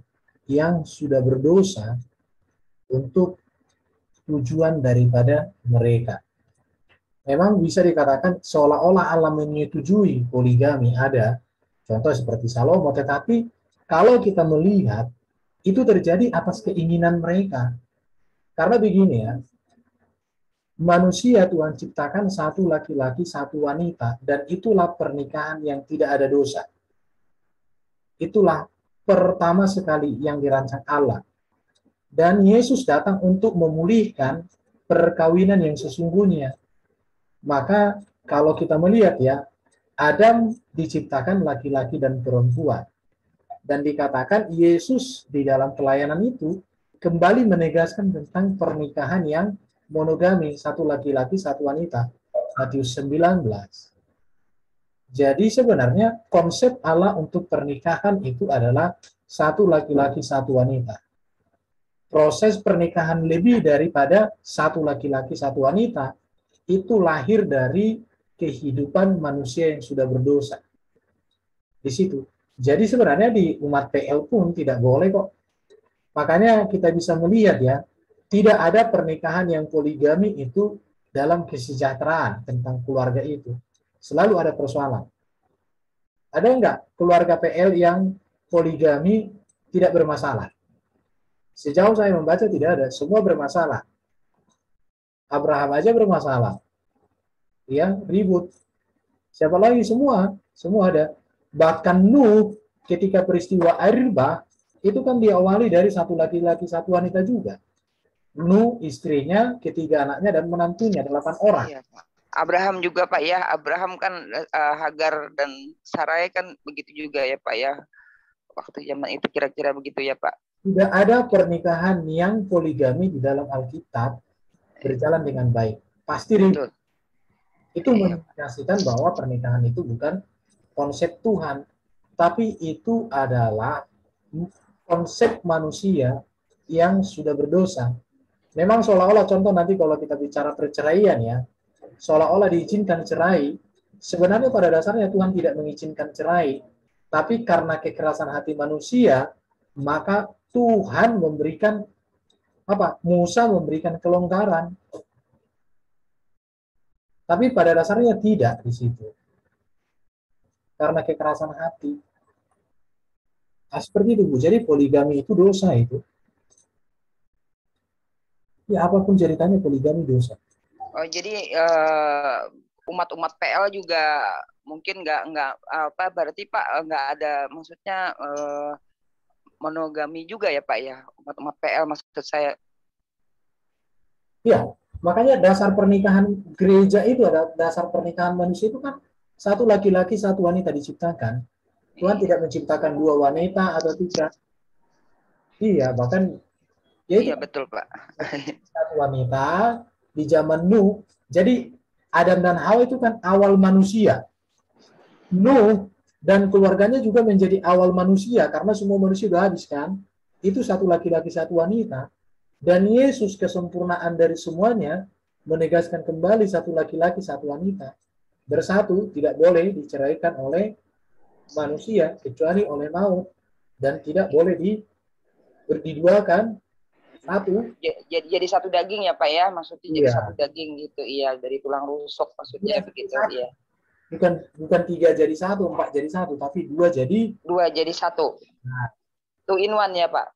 Speaker 1: yang sudah berdosa untuk tujuan daripada mereka. Memang bisa dikatakan seolah-olah Allah menyetujui poligami ada, contoh seperti Salomo, tetapi kalau kita melihat itu terjadi atas keinginan mereka. Karena begini ya, manusia Tuhan ciptakan satu laki-laki, satu wanita, dan itulah pernikahan yang tidak ada dosa. Itulah pertama sekali yang dirancang Allah. Dan Yesus datang untuk memulihkan perkawinan yang sesungguhnya. Maka kalau kita melihat ya, Adam diciptakan laki-laki dan perempuan. Dan dikatakan Yesus di dalam pelayanan itu kembali menegaskan tentang pernikahan yang monogami, satu laki-laki, satu wanita. Matius 19. Jadi sebenarnya konsep Allah untuk pernikahan itu adalah satu laki-laki, satu wanita. Proses pernikahan lebih daripada satu laki-laki, satu wanita itu lahir dari kehidupan manusia yang sudah berdosa. Di situ. Jadi sebenarnya di umat PL pun tidak boleh kok. Makanya kita bisa melihat ya, tidak ada pernikahan yang poligami itu dalam kesejahteraan tentang keluarga itu. Selalu ada persoalan. Ada enggak keluarga PL yang poligami tidak bermasalah? Sejauh saya membaca tidak ada, semua bermasalah. Abraham aja bermasalah. Ya, ribut. Siapa lagi? Semua ada. Bahkan Nuh ketika peristiwa air bah itu kan diawali dari satu laki-laki, satu wanita juga. Nuh, istrinya, ketiga anaknya dan menantunya 8 orang.
Speaker 9: Iya, Pak. Abraham juga Pak ya, Abraham kan Hagar dan Sarai kan begitu juga ya Pak ya. Waktu zaman itu kira-kira begitu ya Pak.
Speaker 1: Tidak ada pernikahan yang poligami di dalam Alkitab berjalan dengan baik. Pasti ribut. Itu mengindikasikan bahwa pernikahan itu bukan konsep Tuhan, tapi itu adalah konsep manusia yang sudah berdosa. Memang seolah-olah contoh nanti kalau kita bicara perceraian ya, seolah-olah diizinkan cerai, sebenarnya pada dasarnya Tuhan tidak mengizinkan cerai, tapi karena kekerasan hati manusia, maka Tuhan memberikan Musa memberikan kelonggaran. Tapi pada dasarnya tidak di situ. Karena kekerasan hati. Nah, seperti itu, Bu. Jadi poligami itu dosa itu. Ya, apapun ceritanya poligami dosa.
Speaker 9: Oh, jadi umat-umat PL juga mungkin nggak berarti Pak nggak ada maksudnya monogami juga ya Pak ya, umat-umat PL maksud saya.
Speaker 1: Ya, makanya dasar pernikahan gereja itu ada dasar pernikahan manusia itu kan satu laki-laki, satu wanita diciptakan. Tuhan tidak menciptakan 2 wanita atau 3. Iya, bahkan ya itu,
Speaker 9: iya betul Pak.
Speaker 1: Satu wanita di zaman Nuh. Jadi Adam dan Hawa itu kan awal manusia. Nuh dan keluarganya juga menjadi awal manusia karena semua manusia sudah habis kan. Itu satu laki-laki, satu wanita. Dan Yesus kesempurnaan dari semuanya menegaskan kembali satu laki-laki, satu wanita. Bersatu, tidak boleh diceraikan oleh manusia kecuali oleh maut, dan tidak boleh diduakan satu.
Speaker 9: Jadi satu daging ya Pak ya, maksudnya jadi
Speaker 1: Iya.
Speaker 9: satu daging gitu. Iya, dari tulang rusuk maksudnya begitu ya.
Speaker 1: Bukan 3 jadi 1, 4 jadi 1, tapi 2 jadi
Speaker 9: 1. Nah. 2 in 1 ya Pak.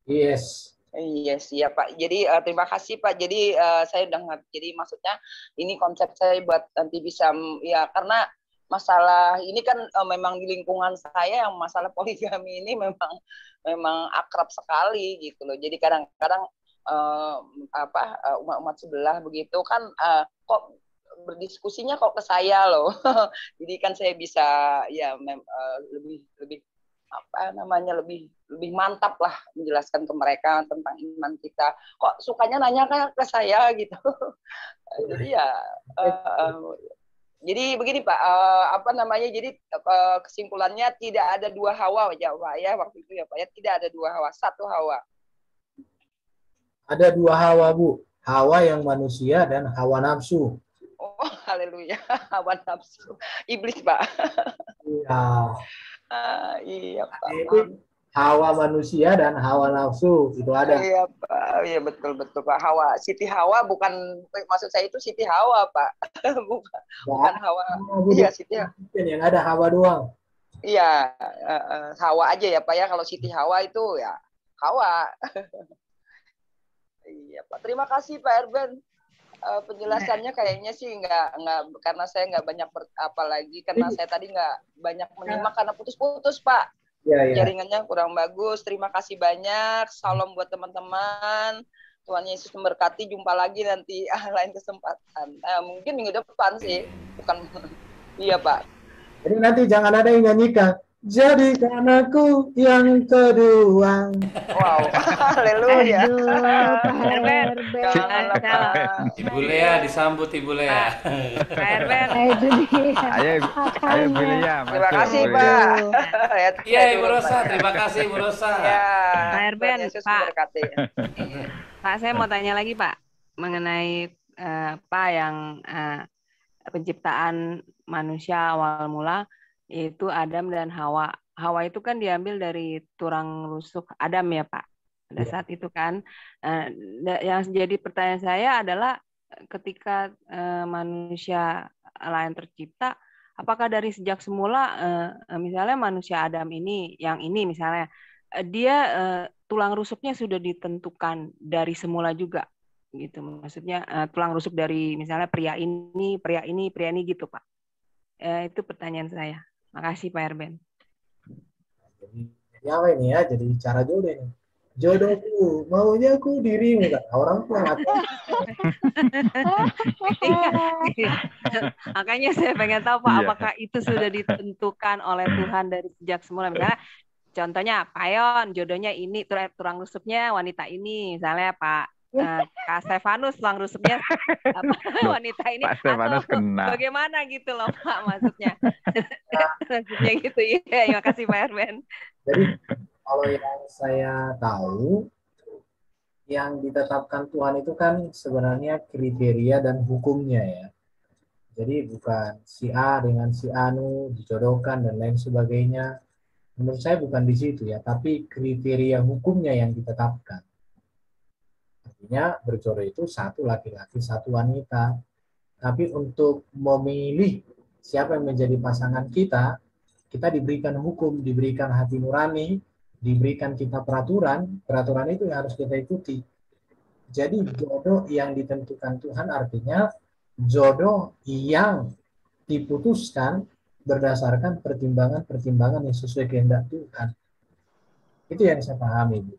Speaker 1: Yes.
Speaker 9: Iya siap Pak. Jadi terima kasih Pak. Jadi saya udah jadi maksudnya ini konsep saya buat nanti bisa ya karena masalah ini kan memang di lingkungan saya yang masalah poligami ini memang akrab sekali gitu loh. Jadi kadang-kadang umat-umat sebelah begitu kan kok berdiskusinya kok ke saya loh. Jadi kan saya bisa ya lebih apa namanya lebih mantap lah menjelaskan ke mereka tentang iman kita. Kok sukanya nanya ke saya gitu. Jadi ya jadi begini Pak, apa namanya? Jadi kesimpulannya tidak ada dua Hawa ya Pak ya waktu itu ya Pak ya, tidak ada dua Hawa, satu Hawa.
Speaker 1: Ada dua Hawa Bu, Hawa yang manusia dan Hawa nafsu.
Speaker 9: Oh haleluya, Hawa nafsu, iblis Pak.
Speaker 1: Iya.
Speaker 9: Iya Pak.
Speaker 1: Itu Hawa manusia dan Hawa nafsu itu ada.
Speaker 9: Iya Pak, iya betul Pak. Hawa, Siti Hawa bukan maksud saya itu Siti Hawa Pak, bukan Hawa. Iya Siti.
Speaker 1: Yang ada Hawa doang.
Speaker 9: Iya, Hawa aja ya Pak ya. Kalau Siti Hawa itu ya Hawa. Iya Pak. Terima kasih Pak Erben. Penjelasannya kayaknya sih nggak karena saya nggak banyak apalagi karena saya tadi nggak banyak menyimak karena putus-putus Pak.
Speaker 1: Ya.
Speaker 9: Jaringannya kurang bagus. Terima kasih banyak. Salam buat teman-teman. Tuhan Yesus memberkati. Jumpa lagi nanti lain kesempatan. Mungkin minggu depan sih. Bukan. Iya Pak.
Speaker 1: Jadi nanti jangan ada yang nyanyikan. Jadikan aku yang kedua.
Speaker 9: Wow, haleluya.
Speaker 2: Ibu Lea disambut Ibu Lea.
Speaker 8: Ayo Bu Lea.
Speaker 9: Terima kasih Pak.
Speaker 2: Iya Ibu Rosa, terima kasih Ibu Rosa.
Speaker 9: Ya,
Speaker 3: Pak Erben, Pak.
Speaker 9: Iya.
Speaker 3: Pak, saya mau tanya lagi Pak mengenai apa yang penciptaan manusia awal mula yaitu Adam dan Hawa. Hawa itu kan diambil dari tulang rusuk Adam ya Pak. Pada saat itu kan. Yang jadi pertanyaan saya adalah ketika manusia lain tercipta, apakah dari sejak semula misalnya manusia Adam ini, yang ini misalnya, dia tulang rusuknya sudah ditentukan dari semula juga? Gitu maksudnya tulang rusuk dari misalnya pria ini gitu Pak. Itu pertanyaan saya. Makasih Pak Erben.
Speaker 1: Jadi apa ini ya? Jadi cara jodoh ini. Jodohku, maunya aku dirimu. Orang tua nggak tahu.
Speaker 3: Makanya saya pengen tahu Pak, apakah itu sudah ditentukan oleh Tuhan dari sejak semula? Misalnya, contohnya Pak Yon, jodohnya ini, tulang rusuknya wanita ini, misalnya Pak Kak Stefanus tulang rusuknya wanita ini,
Speaker 8: Pak Stefanus kena.
Speaker 3: Bagaimana gitu loh Pak maksudnya? Maksudnya gitu ya. Terima kasih Pak Erben.
Speaker 1: Jadi kalau yang saya tahu, yang ditetapkan Tuhan itu kan sebenarnya kriteria dan hukumnya ya. Jadi bukan si A dengan si Anu dijodohkan dan lain sebagainya. Menurut saya bukan di situ ya, tapi kriteria hukumnya yang ditetapkan. Artinya berjodoh itu satu laki-laki, satu wanita. Tapi untuk memilih siapa yang menjadi pasangan kita, kita diberikan hukum, diberikan hati nurani, diberikan kita peraturan itu yang harus kita ikuti. Jadi jodoh yang ditentukan Tuhan artinya jodoh yang diputuskan berdasarkan pertimbangan-pertimbangan yang sesuai kehendak Tuhan. Itu yang saya pahami, Bu.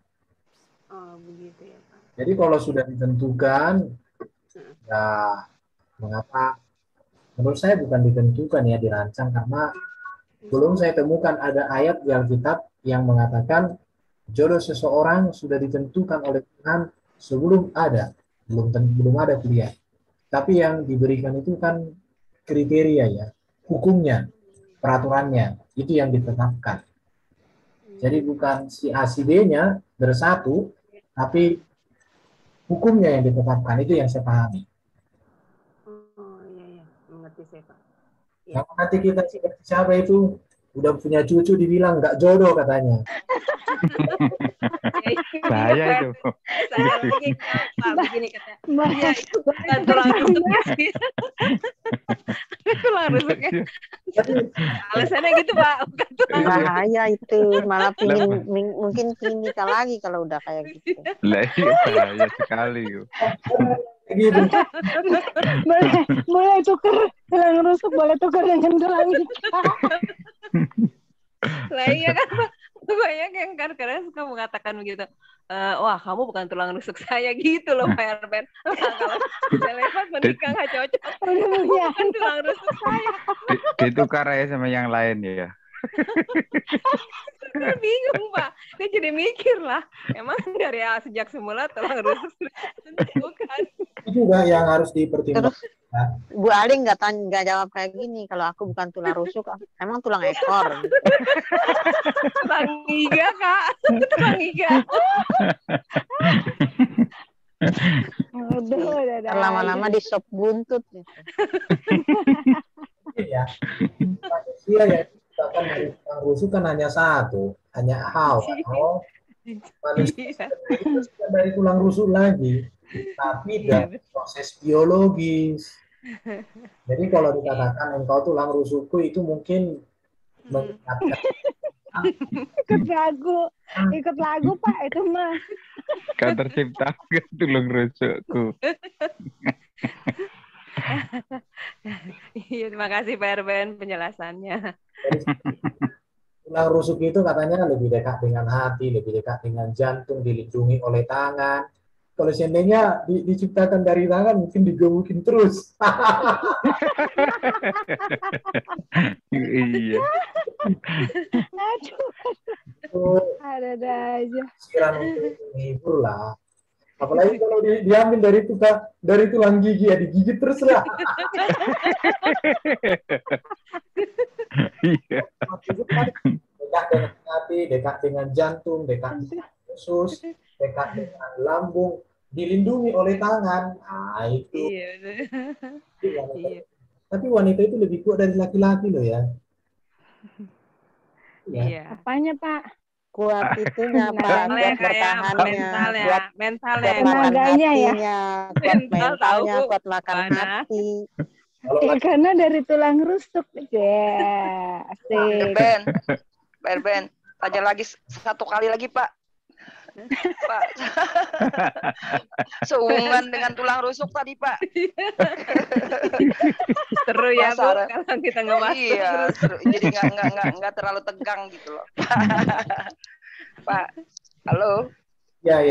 Speaker 3: Oh, begitu ya, Pak.
Speaker 1: Jadi kalau sudah ditentukan, ya mengapa? Menurut saya bukan ditentukan ya, dirancang, karena belum saya temukan ada ayat di Alkitab yang mengatakan jodoh seseorang sudah ditentukan oleh Tuhan sebelum ada, belum ada kuliah. Tapi yang diberikan itu kan kriteria ya, hukumnya, peraturannya, itu yang ditetapkan. Jadi bukan si A si B-nya bersatu, tapi hukumnya yang ditetapkan, itu yang saya pahami.
Speaker 3: Oh iya, mengerti saya Pak.
Speaker 1: Ya. Nah, nanti kita siapa itu udah punya cucu dibilang nggak jodoh katanya.
Speaker 8: Bahaya itu.
Speaker 3: Saya lagi Pak begini katanya. Iya itu bukan tulang rusuknya sih. Tulang rusuknya Alasannya gitu Pak, bukan tulang rusuk.
Speaker 5: Bahaya itu, malah pingin mungkin pingin nikah lagi kalau udah kayak gitu.
Speaker 8: Lah iya bahaya sekali.
Speaker 1: Gitu.
Speaker 6: boleh tuker tulang rusuk, boleh tuker dengan tulang iga.
Speaker 3: Lah iya kan Pak, banyak yang kadang-kadang suka mengatakan begitu. Wah kamu bukan tulang rusuk saya gitu loh Pak Erben. Kalau saya lewat menikah nggak cocok. Bukan tulang rusuk saya.
Speaker 8: Ditukar ya sama yang lain ya.
Speaker 3: Dia bingung Pak, dia jadi mikir lah. Emang dari sejak semula tulang rusuk bukan.
Speaker 1: Itu juga yang harus dipertimbangkan.
Speaker 5: Bu Ali nggak jawab kayak gini, kalau aku bukan tulang rusuk, emang tulang ekor.
Speaker 3: Tulang iga Kak, tulang iga.
Speaker 5: Lama-lama di sop buntut.
Speaker 1: Ya, manusia ya bahkan dari tulang rusuk kan hanya satu, hanya Hawa. Manusia itu dari tulang rusuk lagi, tapi dari proses biologis. Jadi kalau dikatakan engkau tulang rusukku itu mungkin mengingatkan.
Speaker 6: Ikut lagu Pak itu mah.
Speaker 8: Kau terciptakan tulang rusukku.
Speaker 3: Iya, terima kasih Pak Erben penjelasannya.
Speaker 1: Tulang rusuk itu katanya lebih dekat dengan hati, lebih dekat dengan jantung, dilindungi oleh tangan. Kalau seandainya diciptakan dari tangan, mungkin digebukin terus.
Speaker 8: Iya.
Speaker 6: Aduh. Ada aja.
Speaker 1: Siran untuk menghibur lah. Apalagi kalau diambil dari tulang gigi, ya digigit terus lah. Dekat dengan hati, dekat dengan jantung, dekat dengan usus, dekat dengan lambung, dilindungi oleh tangan. Nah, itu.
Speaker 3: Iya.
Speaker 1: Tapi wanita itu lebih kuat dari laki-laki loh ya.
Speaker 3: Iya.
Speaker 6: Apanya Pak?
Speaker 5: Kuat itunya Pak, kuat bertahannya,
Speaker 3: mentalnya,
Speaker 5: kuat makan hatinya, kuat
Speaker 3: mentalnya,
Speaker 5: kuat makan hati.
Speaker 6: Ya, karena dari tulang rusuk ya. Asik.
Speaker 9: Pak Erben, tanya lagi satu kali lagi Pak. Pak, sehubungan dengan tulang rusuk tadi Pak.
Speaker 3: Seru ya Bu, kalau kita ngebahas.
Speaker 9: Iya, seru. Jadi nggak terlalu tegang gitu loh. Pak, halo.
Speaker 1: Ya.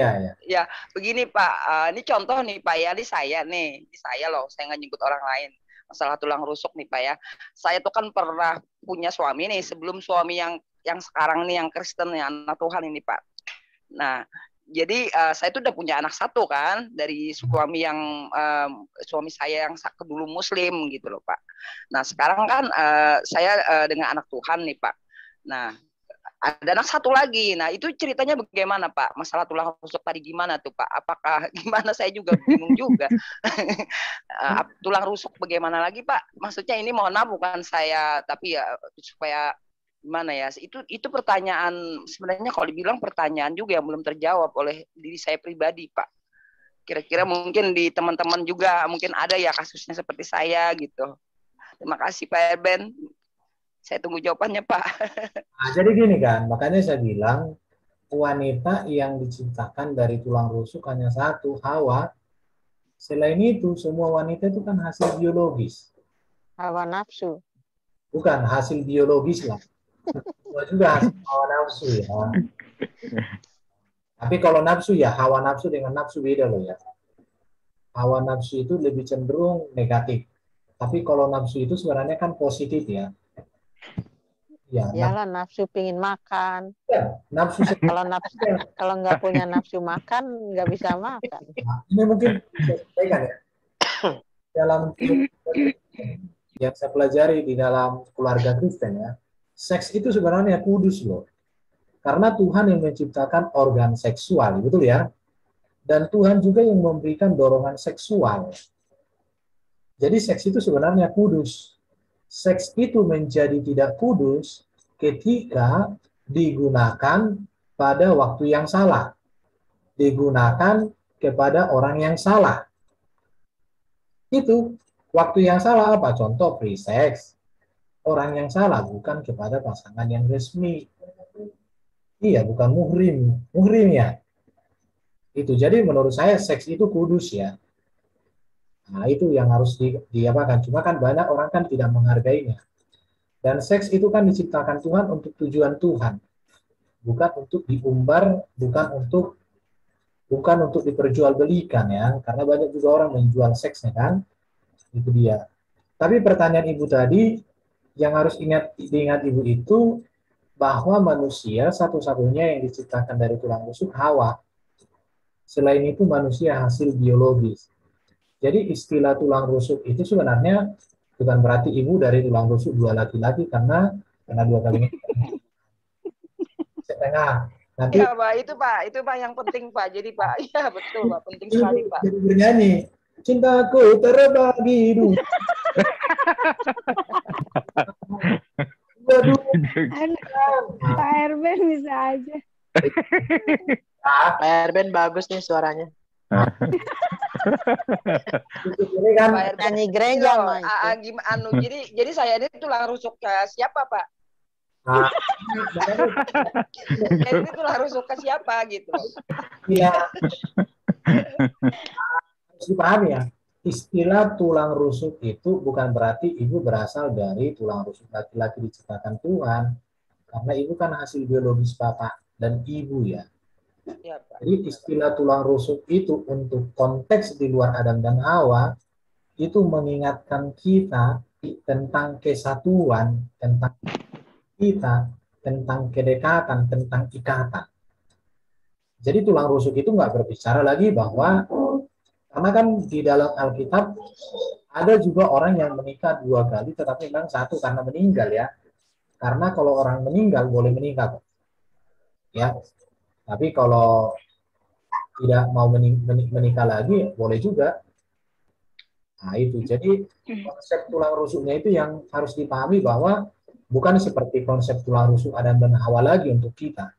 Speaker 9: Ya, begini Pak, ini contoh nih Pak ya, ini saya loh, saya nggak nyebut orang lain. Masalah tulang rusuk nih Pak ya. Saya tuh kan pernah punya suami nih, sebelum suami yang sekarang nih yang Kristen nih, anak Tuhan ini Pak. Nah, jadi saya tuh udah punya anak satu kan dari suami suami saya yang dulu Muslim gitu loh Pak. Nah sekarang kan saya dengan anak Tuhan nih Pak. Nah ada anak satu lagi. Nah itu ceritanya bagaimana Pak? Masalah tulang rusuk tadi gimana tuh Pak? Apakah gimana, saya juga bingung juga. Tulang rusuk bagaimana lagi Pak? Maksudnya ini mohon maaf bukan saya, tapi ya supaya gimana ya, itu pertanyaan sebenarnya, kalau dibilang pertanyaan juga yang belum terjawab oleh diri saya pribadi Pak. Kira-kira mungkin di teman-teman juga mungkin ada ya kasusnya seperti saya gitu. Terima kasih Pak Erben, saya tunggu jawabannya Pak.
Speaker 1: Nah, jadi gini kan, makanya saya bilang wanita yang diciptakan dari tulang rusuk hanya satu, Hawa. Selain itu semua wanita itu kan hasil biologis.
Speaker 5: Hawa nafsu.
Speaker 1: Bukan hasil biologis lah. Juga hawa nafsu ya. Tapi kalau nafsu ya, hawa nafsu dengan nafsu beda loh ya. Hawa nafsu itu lebih cenderung negatif. Tapi kalau nafsu itu sebenarnya kan positif ya. Ya,
Speaker 5: iyalah nafsu pingin makan.
Speaker 1: Ya, nafsu
Speaker 5: kalau nggak punya nafsu makan nggak bisa makan.
Speaker 1: Nah, ini mungkin saya sampaikan ya. Dalam yang saya pelajari di dalam keluarga Kristen ya. Seks itu sebenarnya kudus loh. Karena Tuhan yang menciptakan organ seksual, betul ya? Dan Tuhan juga yang memberikan dorongan seksual. Jadi seks itu sebenarnya kudus. Seks itu menjadi tidak kudus ketika digunakan pada waktu yang salah. Digunakan kepada orang yang salah. Itu waktu yang salah apa? Contoh free sex. orang yang salah, bukan kepada pasangan yang resmi. Iya, bukan muhrim. Muhrim ya. Itu. Jadi menurut saya seks itu kudus ya. Nah, itu yang harus diapakan. Cuma kan banyak orang kan tidak menghargainya. Dan seks itu kan diciptakan Tuhan untuk tujuan Tuhan. Bukan untuk diumbar, bukan untuk diperjualbelikan ya. Karena banyak juga orang menjual seksnya kan. Itu dia. Tapi pertanyaan Ibu tadi yang harus diingat Ibu itu bahwa manusia satu-satunya yang diciptakan dari tulang rusuk Hawa. Selain itu manusia hasil biologis. Jadi istilah tulang rusuk itu sebenarnya bukan berarti ibu dari tulang rusuk dua laki-laki karena dua kali setengah. Nanti
Speaker 9: Ya Pak, itu Pak yang penting Pak. Jadi Pak, ya betul Pak, penting sekali Pak.
Speaker 1: jadi bernyanyi, cintaku terbagi dua.
Speaker 10: Aduh, Pak Erben bisa aja.
Speaker 7: Pak Erben bagus nih suaranya.
Speaker 1: Ini kan
Speaker 5: Nyanyi gereja, Mas.
Speaker 9: Jadi saya ini tulang rusuk siapa Pak?
Speaker 1: nah,
Speaker 9: Jadi tulang rusuk ke siapa gitu?
Speaker 1: ya, harus dipahami ya. Istilah tulang rusuk itu bukan berarti ibu berasal dari tulang rusuk laki-laki diciptakan Tuhan. Karena ibu kan hasil biologis bapak dan ibu ya.
Speaker 9: Ya, Pak.
Speaker 1: Jadi istilah tulang rusuk itu untuk konteks di luar Adam dan Hawa itu mengingatkan kita tentang kesatuan, tentang kita, tentang kedekatan, tentang ikatan. Jadi tulang rusuk itu nggak berbicara lagi bahwa karena kan di dalam Alkitab ada juga orang yang menikah 2 kali tetapi memang satu karena meninggal ya. Karena kalau orang meninggal boleh menikah. Ya. Tapi kalau tidak mau menikah lagi boleh juga. Nah, itu. Jadi konsep tulang rusuknya itu yang harus dipahami bahwa bukan seperti konsep tulang rusuk Adam dan Hawa lagi untuk kita.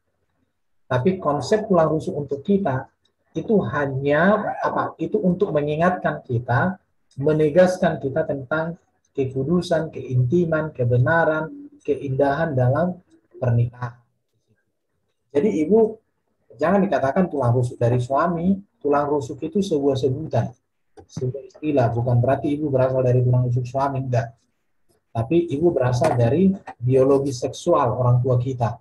Speaker 1: Tapi konsep tulang rusuk untuk kita itu hanya itu untuk mengingatkan kita, menegaskan kita tentang kekudusan, keintiman, kebenaran, keindahan dalam pernikahan. Jadi ibu jangan dikatakan tulang rusuk dari suami, tulang rusuk itu sebuah sebutan, sebuah istilah, bukan berarti ibu berasal dari tulang rusuk suami, enggak. Tapi ibu berasal dari biologi seksual orang tua kita.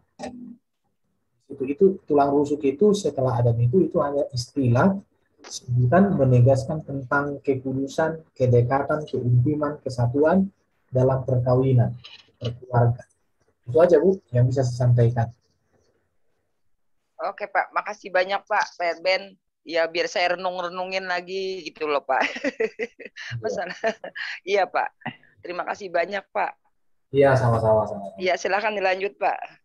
Speaker 1: Itu tulang rusuk itu setelah Adam itu hanya istilah sebutan menegaskan tentang kekudusan, kedekatan, keintiman, kesatuan dalam perkawinan, berkeluarga. Itu aja Bu yang bisa saya sampaikan.
Speaker 9: Oke Pak, makasih banyak Pak Ben. Ya biar saya renung-renungin lagi gitu loh Pak. Masalah. Iya Pak. Terima kasih banyak Pak.
Speaker 1: Iya sama-sama.
Speaker 9: Iya silakan dilanjut Pak.